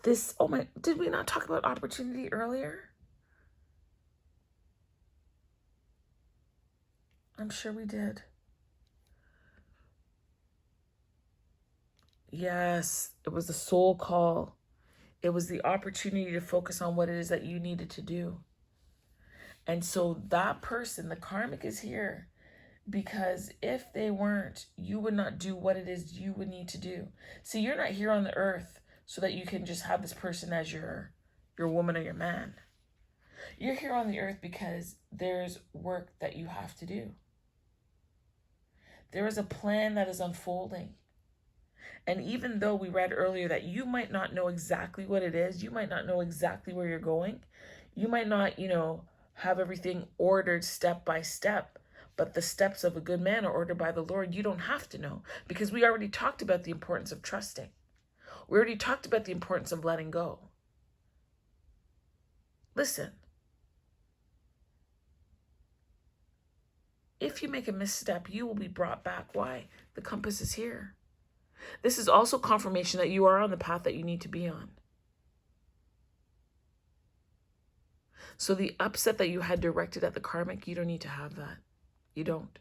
did we not talk about opportunity earlier? I'm sure we did. Yes, it was the soul call. It was the opportunity to focus on what it is that you needed to do. And so that person, the karmic, is here because if they weren't, you would not do what it is you would need to do. See, you're not here on the earth so that you can just have this person as your woman or your man. You're here on the earth because there's work that you have to do. There is a plan that is unfolding. And even though we read earlier that you might not know exactly what it is, you might not know exactly where you're going, you might not, have everything ordered step by step, but the steps of a good man are ordered by the Lord. You don't have to know because we already talked about the importance of trusting. We already talked about the importance of letting go. Listen, if you make a misstep, you will be brought back. Why? The compass is here. This is also confirmation that you are on the path that you need to be on. So the upset that you had directed at the karmic, you don't need to have that. You don't.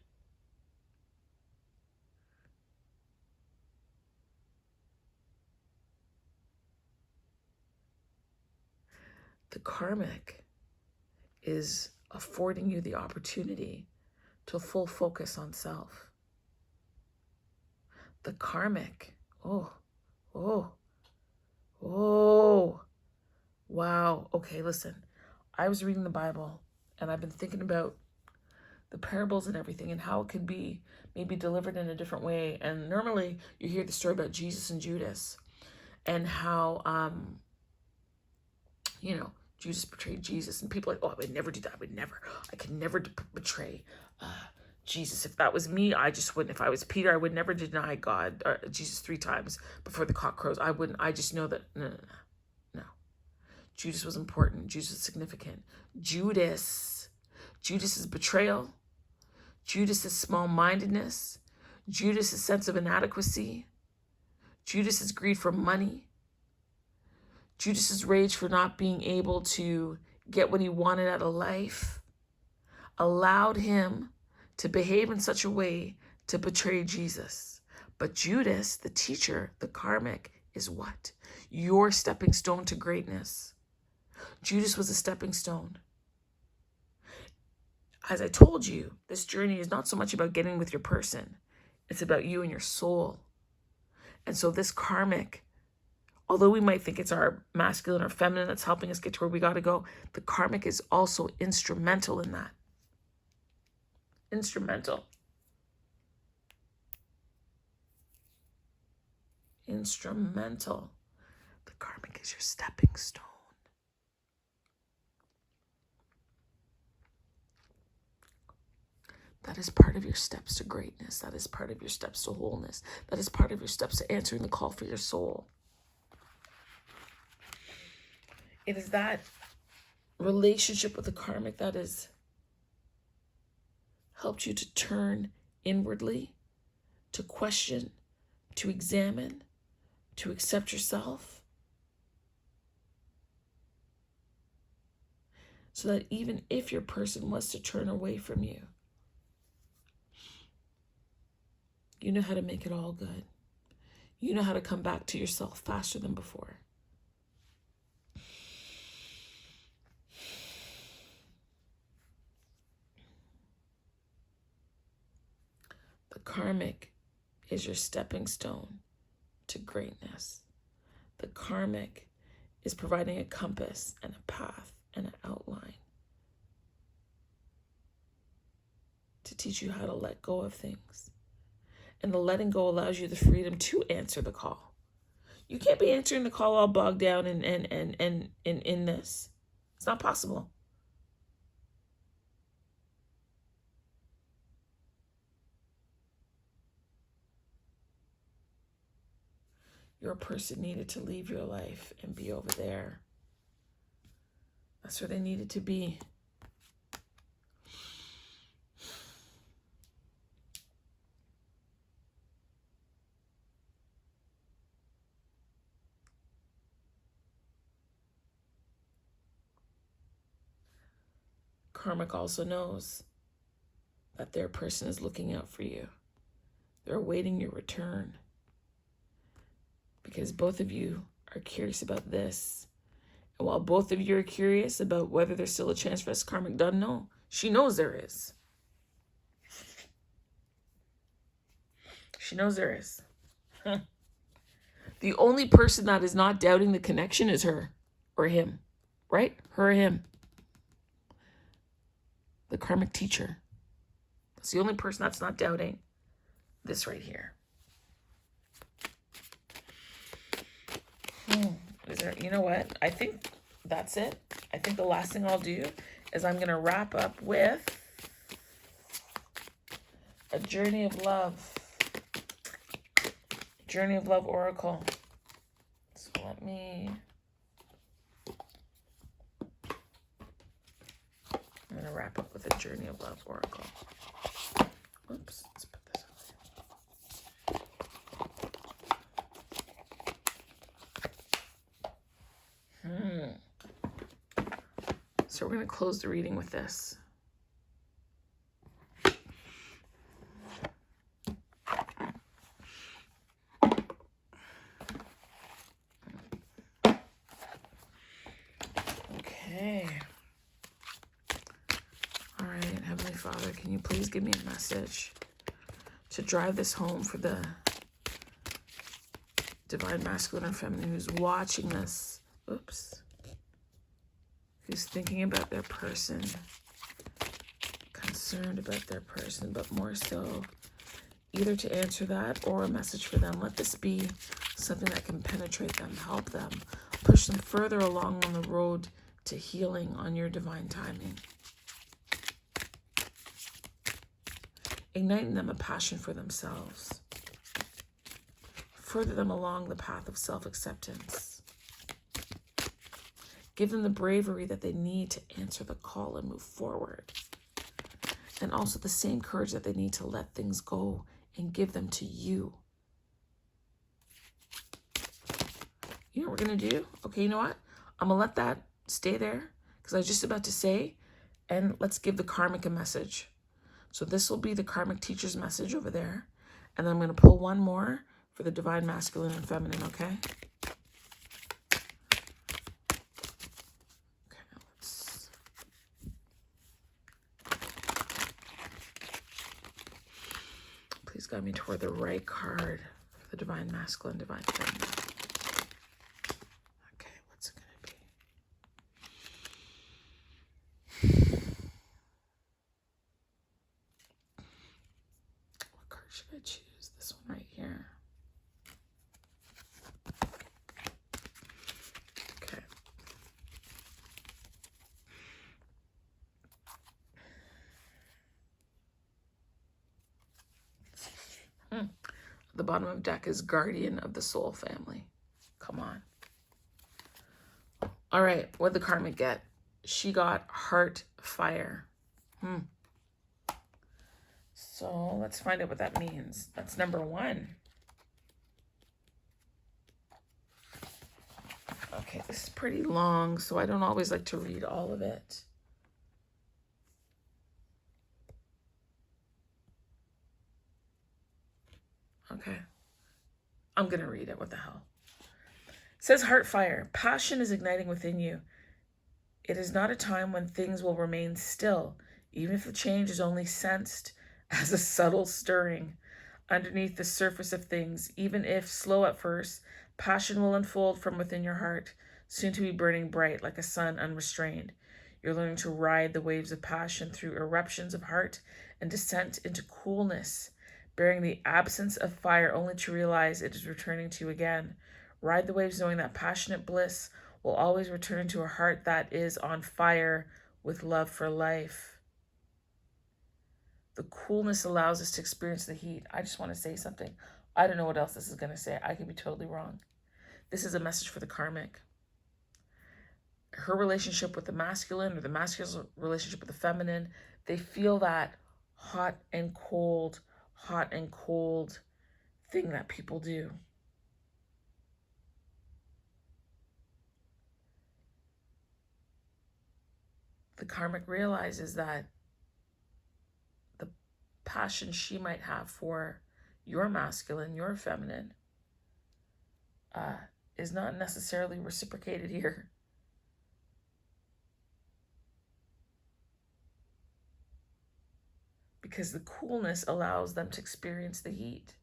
The karmic is affording you the opportunity to full focus on self. The karmic, oh, wow. Okay, listen, I was reading the Bible and I've been thinking about the parables and everything and how it could be maybe delivered in a different way. And normally you hear the story about Jesus and Judas and how, Judas betrayed Jesus, and people are like, oh, I would never do that. I could never betray Jesus. If that was me, I just wouldn't. If I was Peter, I would never deny God, or Jesus 3 times before the cock crows. I wouldn't. I just know that, no. Judas was important. Judas was significant. Judas's betrayal, Judas's small-mindedness, Judas's sense of inadequacy, Judas's greed for money, Judas's rage for not being able to get what he wanted out of life allowed him to behave in such a way to betray Jesus. But Judas, the teacher, the karmic, is what? Your stepping stone to greatness. Judas was a stepping stone. As I told you, this journey is not so much about getting with your person. It's about you and your soul. And so this karmic, although we might think it's our masculine or feminine that's helping us get to where we got to go, the karmic is also instrumental in that. Instrumental. The karmic is your stepping stone. That is part of your steps to greatness. That is part of your steps to wholeness. That is part of your steps to answering the call for your soul. It is that relationship with the karmic that has helped you to turn inwardly, to question, to examine, to accept yourself. So that even if your person was to turn away from you, you know how to make it all good. You know how to come back to yourself faster than before. The karmic is your stepping stone to greatness. The karmic is providing a compass and a path and an outline to teach you how to let go of things. And the letting go allows you the freedom to answer the call. You can't be answering the call all bogged down in this. It's not possible. Your person needed to leave your life and be over there. That's where they needed to be. Karmic also knows that their person is looking out for you. They're awaiting your return. Because both of you are curious about this. And while both of you are curious about whether there's still a chance for this karmic doesn't know, she knows there is. She knows there is. The only person that is not doubting the connection is her or him, right? Her or him. The karmic teacher. It's the only person that's not doubting this right here. Is there, you know what? I think that's it. I think the last thing I'll do is I'm going to wrap up with a Journey of Love. Journey of Love Oracle. So let me... I'm going to wrap up with a Journey of Love Oracle. Oops, let's put this away. So we're going to close the reading with this. Okay. All right, Heavenly Father, can you please give me a message to drive this home for the divine masculine or feminine who's watching this? Oops. Who's thinking about their person, concerned about their person, but more so either to answer that or a message for them. Let this be something that can penetrate them, help them, push them further along on the road to healing on your divine timing. Igniting them a passion for themselves. Further them along the path of self-acceptance. Give them the bravery that they need to answer the call and move forward. And also the same courage that they need to let things go and give them to you. You know what we're going to do? Okay, you know what? I'm going to let that stay there because I was just about to say, and let's give the karmic a message. So this will be the karmic teacher's message over there. And then I'm going to pull one more for the divine masculine and feminine, okay? Please guide me toward the right card for the divine masculine, divine feminine. Okay, what's it going to be? What card should I choose? This one right here. Okay. The bottom of the deck is Guardian of the Soul Family. Come on. All right, what'd the karmic get? She got Heart Fire. So let's find out what that means. That's number 1. Okay, this is pretty long, so I don't always like to read all of it. Okay, I'm going to read it. What the hell? It says Heart Fire. Passion is igniting within you. It is not a time when things will remain still, even if the change is only sensed as a subtle stirring underneath the surface of things. Even if slow at first, passion will unfold from within your heart, soon to be burning bright like a sun unrestrained. You're learning to ride the waves of passion through eruptions of heart and descent into coolness, bearing the absence of fire only to realize it is returning to you again. Ride the waves knowing that passionate bliss will always return to a heart that is on fire with love for life. The coolness allows us to experience the heat. I just want to say something. I don't know what else this is going to say. I could be totally wrong. This is a message for the karmic. Her relationship with the masculine, or the masculine's relationship with the feminine, they feel that hot and cold thing that people do. The karmic realizes that the passion she might have for your masculine, your feminine, is not necessarily reciprocated here. Because the coolness allows them to experience the heat.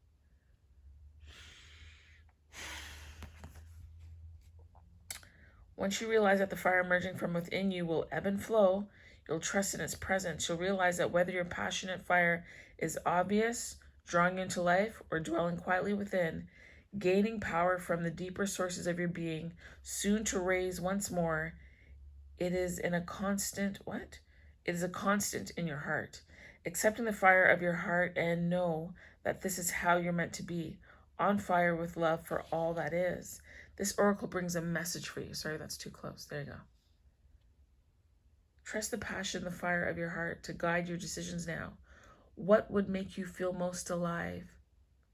Once you realize that the fire emerging from within you will ebb and flow, you'll trust in its presence. You'll realize that whether your passionate fire is obvious, drawing you into life, or dwelling quietly within, gaining power from the deeper sources of your being, soon to raise once more, it is a constant in your heart. Accepting the fire of your heart and know that this is how you're meant to be, on fire with love for all that is. This oracle brings a message for you. Sorry, that's too close. There you go. Trust the passion, the fire of your heart to guide your decisions now. What would make you feel most alive?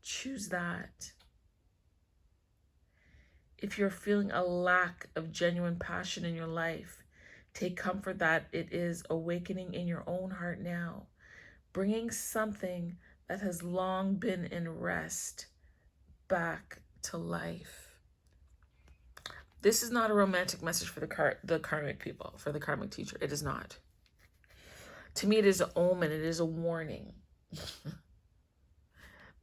Choose that. If you're feeling a lack of genuine passion in your life, take comfort that it is awakening in your own heart now, bringing something that has long been in rest back to life. This is not a romantic message for the karmic people, for the karmic teacher. It is not. To me, it is an omen. It is a warning.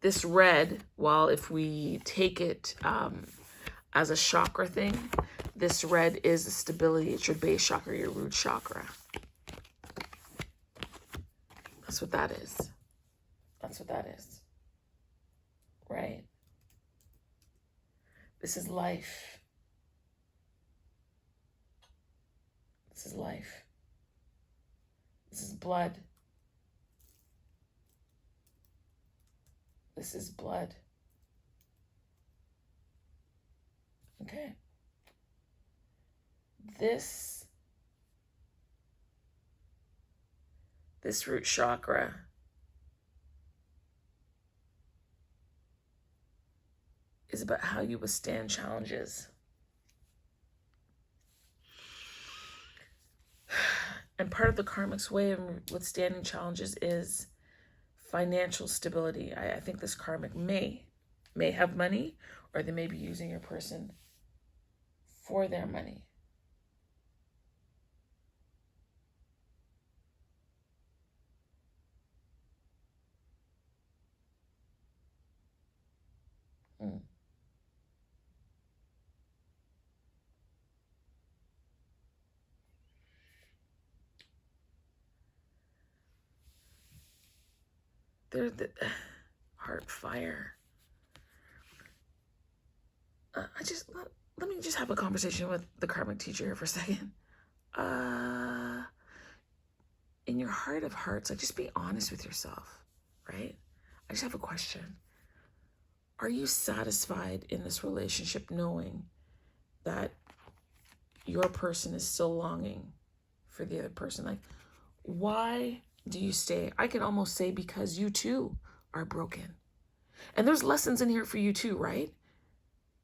This red, well, if we take it as a chakra thing, this red is the stability. It's your base chakra, your root chakra. That's what that is. That's what that is. Right? This is life. This is life. This is blood. This is blood. Okay. This root chakra is about how you withstand challenges. And part of the karmic's way of withstanding challenges is financial stability. I think this karmic may have money, or they may be using your person for their money. They're the heart fire. Let me just have a conversation with the karmic teacher here for a second. In your heart of hearts, like, just be honest with yourself, right? I just have a question. Are you satisfied in this relationship knowing that your person is still longing for the other person? Like, why do you stay? I can almost say because you too are broken. And there's lessons in here for you too, right?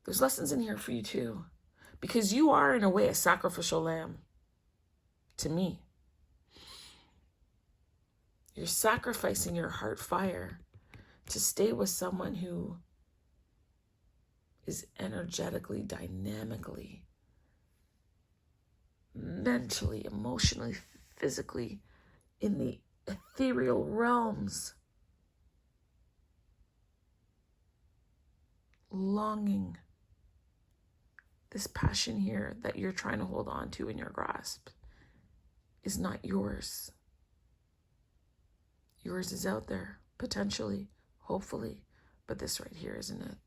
There's lessons in here for you too. Because you are, in a way, a sacrificial lamb to me. You're sacrificing your heart fire to stay with someone who is energetically, dynamically, mentally, emotionally, physically, in the ethereal realms, longing This passion here that you're trying to hold on to in your grasp is not yours. Yours is out there, potentially, hopefully, but this right here isn't it.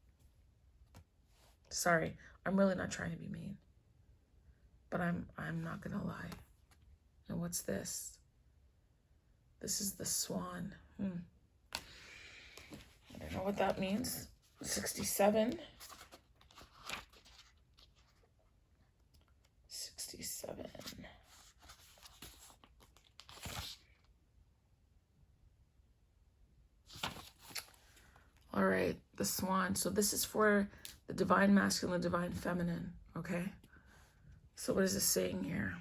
Sorry, I'm really not trying to be mean, but I'm not gonna lie. And what's this? This is the Swan. I don't know what that means. 67. 67. All right, the Swan. So this is for the divine masculine, the divine feminine, okay? So what is this saying here?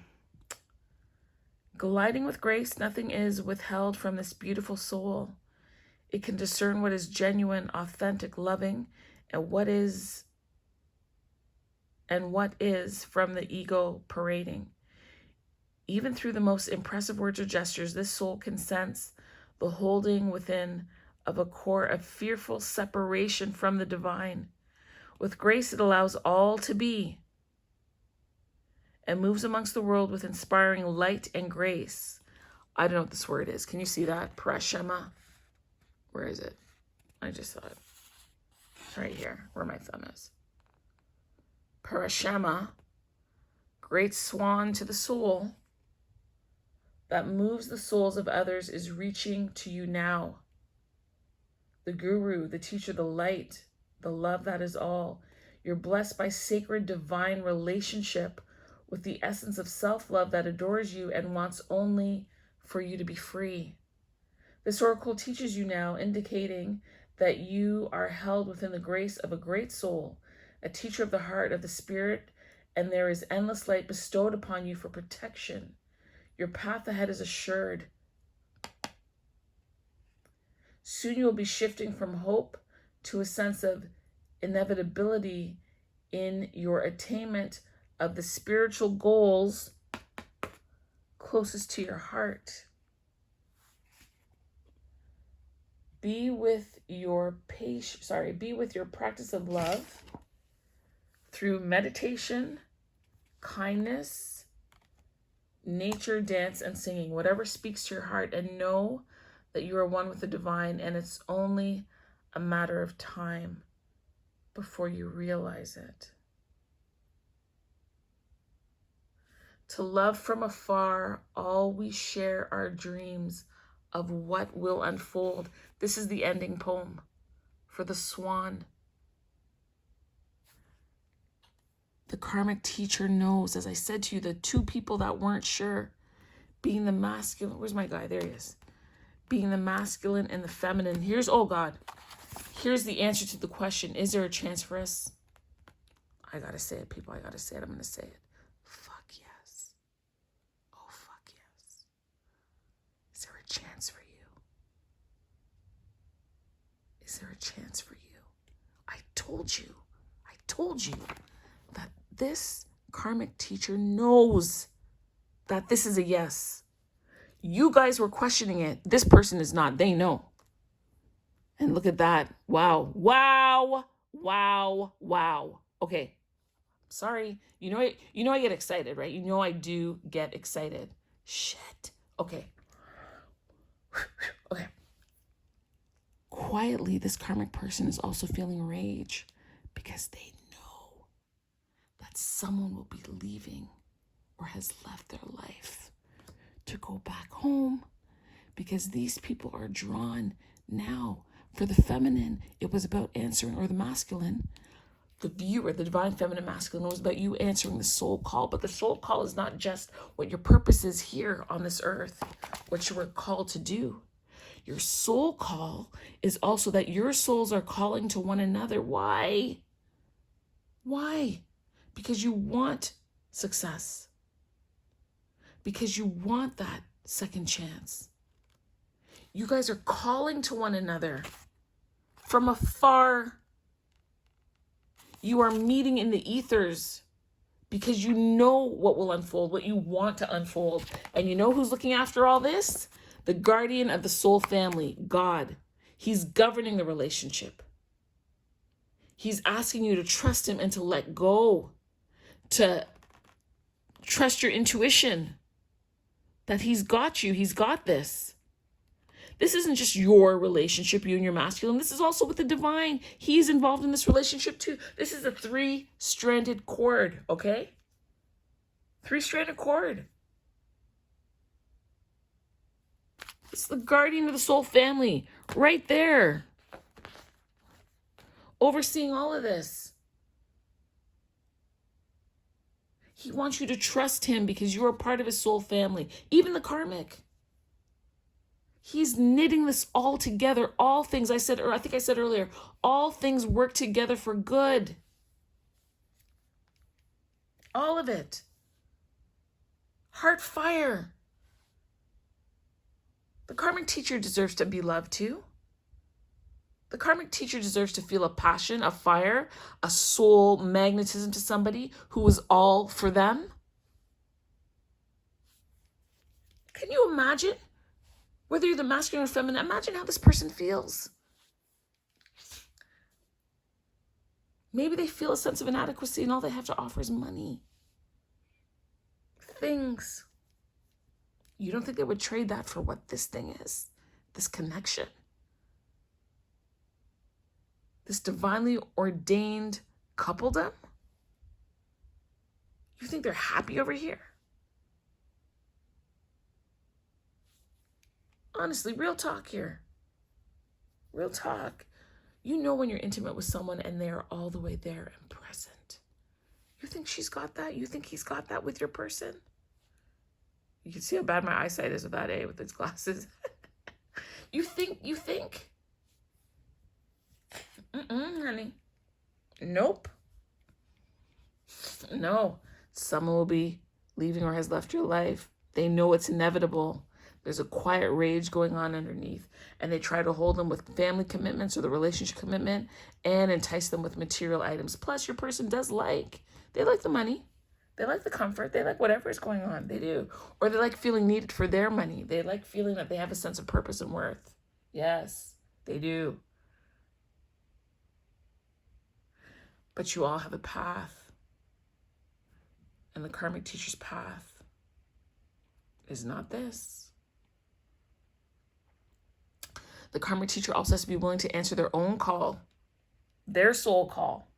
Gliding with grace, nothing is withheld from this beautiful soul. It can discern what is genuine, authentic, loving, and what is from the ego parading. Even through the most impressive words or gestures, this soul can sense the holding within of a core of fearful separation from the divine. With grace, it allows all to be and moves amongst the world with inspiring light and grace. I don't know what this word is. Can you see that? Prashama. Where is it? I just saw it. Right here, where my thumb is. Parashama, great swan to the soul that moves the souls of others, is reaching to you now. The guru, the teacher, the light, the love that is all. You're blessed by sacred divine relationship with the essence of self-love that adores you and wants only for you to be free. This oracle teaches you now, indicating that you are held within the grace of a great soul, a teacher of the heart, of the spirit, and there is endless light bestowed upon you for protection. Your path ahead is assured. Soon you will be shifting from hope to a sense of inevitability in your attainment of the spiritual goals closest to your heart. Be with your practice of love through meditation, kindness, nature, dance, and singing, whatever speaks to your heart, and know that you are one with the divine, and it's only a matter of time before you realize it. To love from afar, all we share are dreams of what will unfold. This is the ending poem for the Swan. The karmic teacher knows, as I said to you, the two people that weren't sure, being the masculine, where's my guy? There he is. Being the masculine and the feminine. Here's the answer to the question, is there a chance for us? I gotta say it, people, I gotta say it, I'm gonna say it. Fuck yes. Oh, fuck yes. Is there a chance for you? Is there a chance for you? I told you that this karmic teacher knows that this is a yes. You guys were questioning it. This person is not. They know. And look at that. Wow. Wow. Wow. Wow. Okay. Sorry. You know I get excited, right? You know I do get excited. Shit. Okay. Okay. Quietly, this karmic person is also feeling rage because they know that someone will be leaving or has left their life to go back home, because these people are drawn now. For the feminine, it was about answering, or the masculine, the viewer, the divine feminine masculine, was about you answering the soul call. But the soul call is not just what your purpose is here on this earth, what you were called to do. Your soul call is also that your souls are calling to one another. Why? Why? Because you want success. Because you want that second chance. You guys are calling to one another from afar. You are meeting in the ethers because you know what will unfold, what you want to unfold. And you know who's looking after all this? The guardian of the soul family, God. He's governing the relationship. He's asking you to trust him and to let go. to trust your intuition, that he's got you, he's got this. This isn't just your relationship, you and your masculine. This is also with the divine. He's involved in this relationship too. This is a 3-stranded cord, okay? 3-stranded cord. It's the guardian of the soul family right there, overseeing all of this. He wants you to trust him because you're a part of his soul family, even the karmic. He's knitting this all together. All things, I think I said earlier, all things work together for good. All of it. Heart fire. The karmic teacher deserves to be loved too. The karmic teacher deserves to feel a passion, a fire, a soul magnetism to somebody who is all for them. Can you imagine? Whether you're the masculine or feminine, imagine how this person feels. Maybe they feel a sense of inadequacy and all they have to offer is money. Things. You don't think they would trade that for what this thing is? This connection. This divinely ordained coupledom? You think they're happy over here? Honestly, real talk here. Real talk. You know when you're intimate with someone and they're all the way there and present. You think she's got that? You think he's got that with your person? You can see how bad my eyesight is with that, with these glasses. You think. Honey. Nope. No. Someone will be leaving or has left your life. They know it's inevitable. There's a quiet rage going on underneath, and they try to hold them with family commitments or the relationship commitment and entice them with material items. Plus, your person they like the money. They like the comfort. They like whatever is going on. They do. Or they like feeling needed for their money. They like feeling that they have a sense of purpose and worth. Yes, they do. But you all have a path. And the karmic teacher's path is not this. The karmic teacher also has to be willing to answer their own call, their soul call.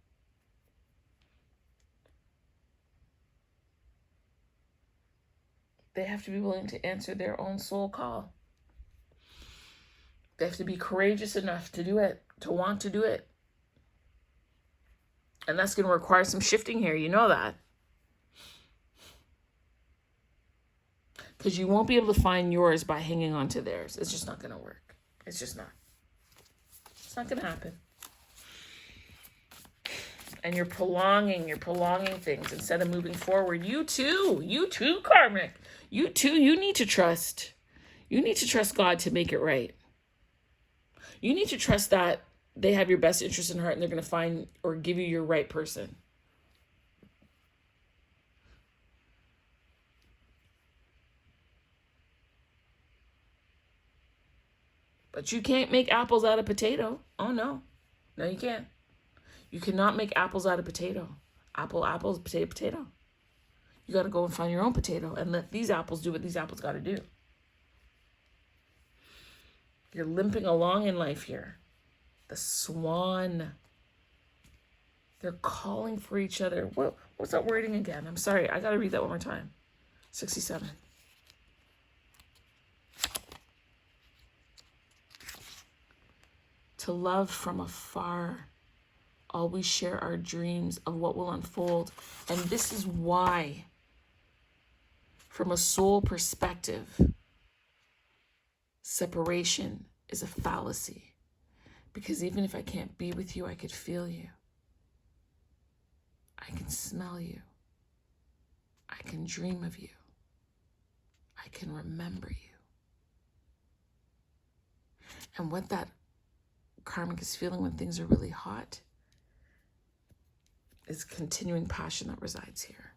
They have to be willing to answer their own soul call. They have to be courageous enough to do it, to want to do it. And that's going to require some shifting here. You know that. Because you won't be able to find yours by hanging on to theirs. It's just not going to work. It's just not. It's not going to happen. And you're prolonging things instead of moving forward. You too, karmic. You too, you need to trust. You need to trust God to make it right. You need to trust that they have your best interest in heart and they're going to find or give you your right person. But you can't make apples out of potato. Oh, no. No, you can't. You cannot make apples out of potato. Apples, potato. You got to go and find your own potato and let these apples do what these apples got to do. You're limping along in life here. The Swan. They're calling for each other. What's that wording again? I'm sorry. I got to read that one more time. 67. To love from afar. Always share our dreams of what will unfold. And this is why, from a soul perspective, separation is a fallacy. Because even if I can't be with you, I could feel you. I can smell you. I can dream of you. I can remember you. And what that karmic is feeling when things are really hot is continuing passion that resides here.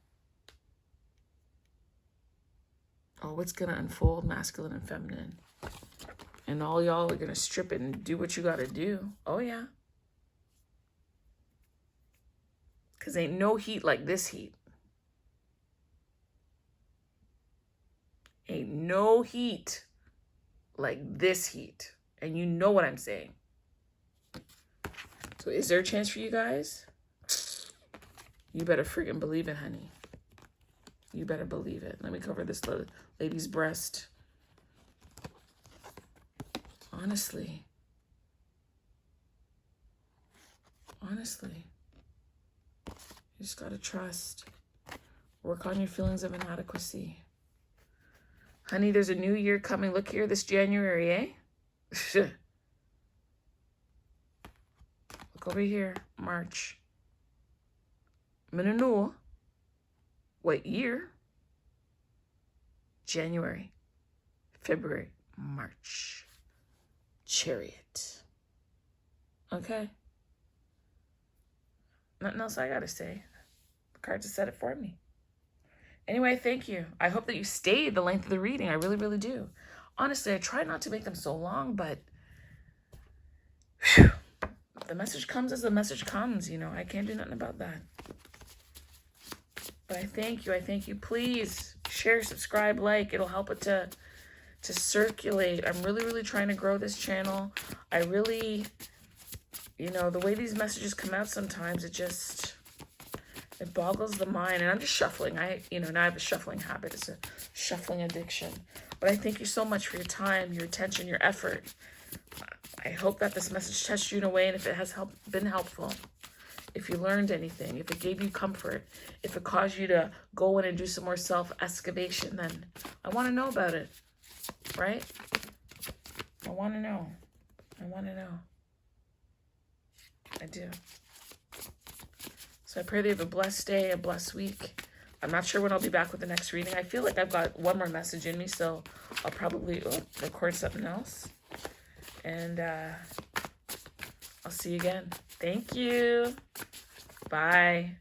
Oh, it's going to unfold masculine and feminine. And all y'all are going to strip it and do what you got to do. Oh, yeah. Because ain't no heat like this heat. Ain't no heat like this heat. And you know what I'm saying. So is there a chance for you guys? You better freaking believe it, honey. You better believe it. Let me cover this lady's breast. Honestly. Honestly. You just gotta trust. Work on your feelings of inadequacy. Honey, there's a new year coming. Look here, this January, eh? Look over here. March. I'm gonna know what year? January, February, March. Chariot. Okay? Nothing else I gotta say. The cards have said it for me. Anyway, thank you. I hope that you stayed the length of the reading. I really, really do. Honestly, I try not to make them so long, but whew, the message comes as the message comes. You know, I can't do nothing about that. But I thank you. I thank you. Please share, subscribe, like. It'll help it to circulate. I'm really, really trying to grow this channel. I really, you know, the way these messages come out sometimes, it boggles the mind. And I'm just shuffling. Now I have a shuffling habit. It's a shuffling addiction. But I thank you so much for your time, your attention, your effort. I hope that this message touched you in a way, and if it has been helpful, if you learned anything, if it gave you comfort, if it caused you to go in and do some more self-excavation, then I want to know about it, right? I want to know. I want to know. I do. So I pray that you have a blessed day, a blessed week. I'm not sure when I'll be back with the next reading. I feel like I've got one more message in me, so I'll probably record something else. And I'll see you again. Thank you. Bye.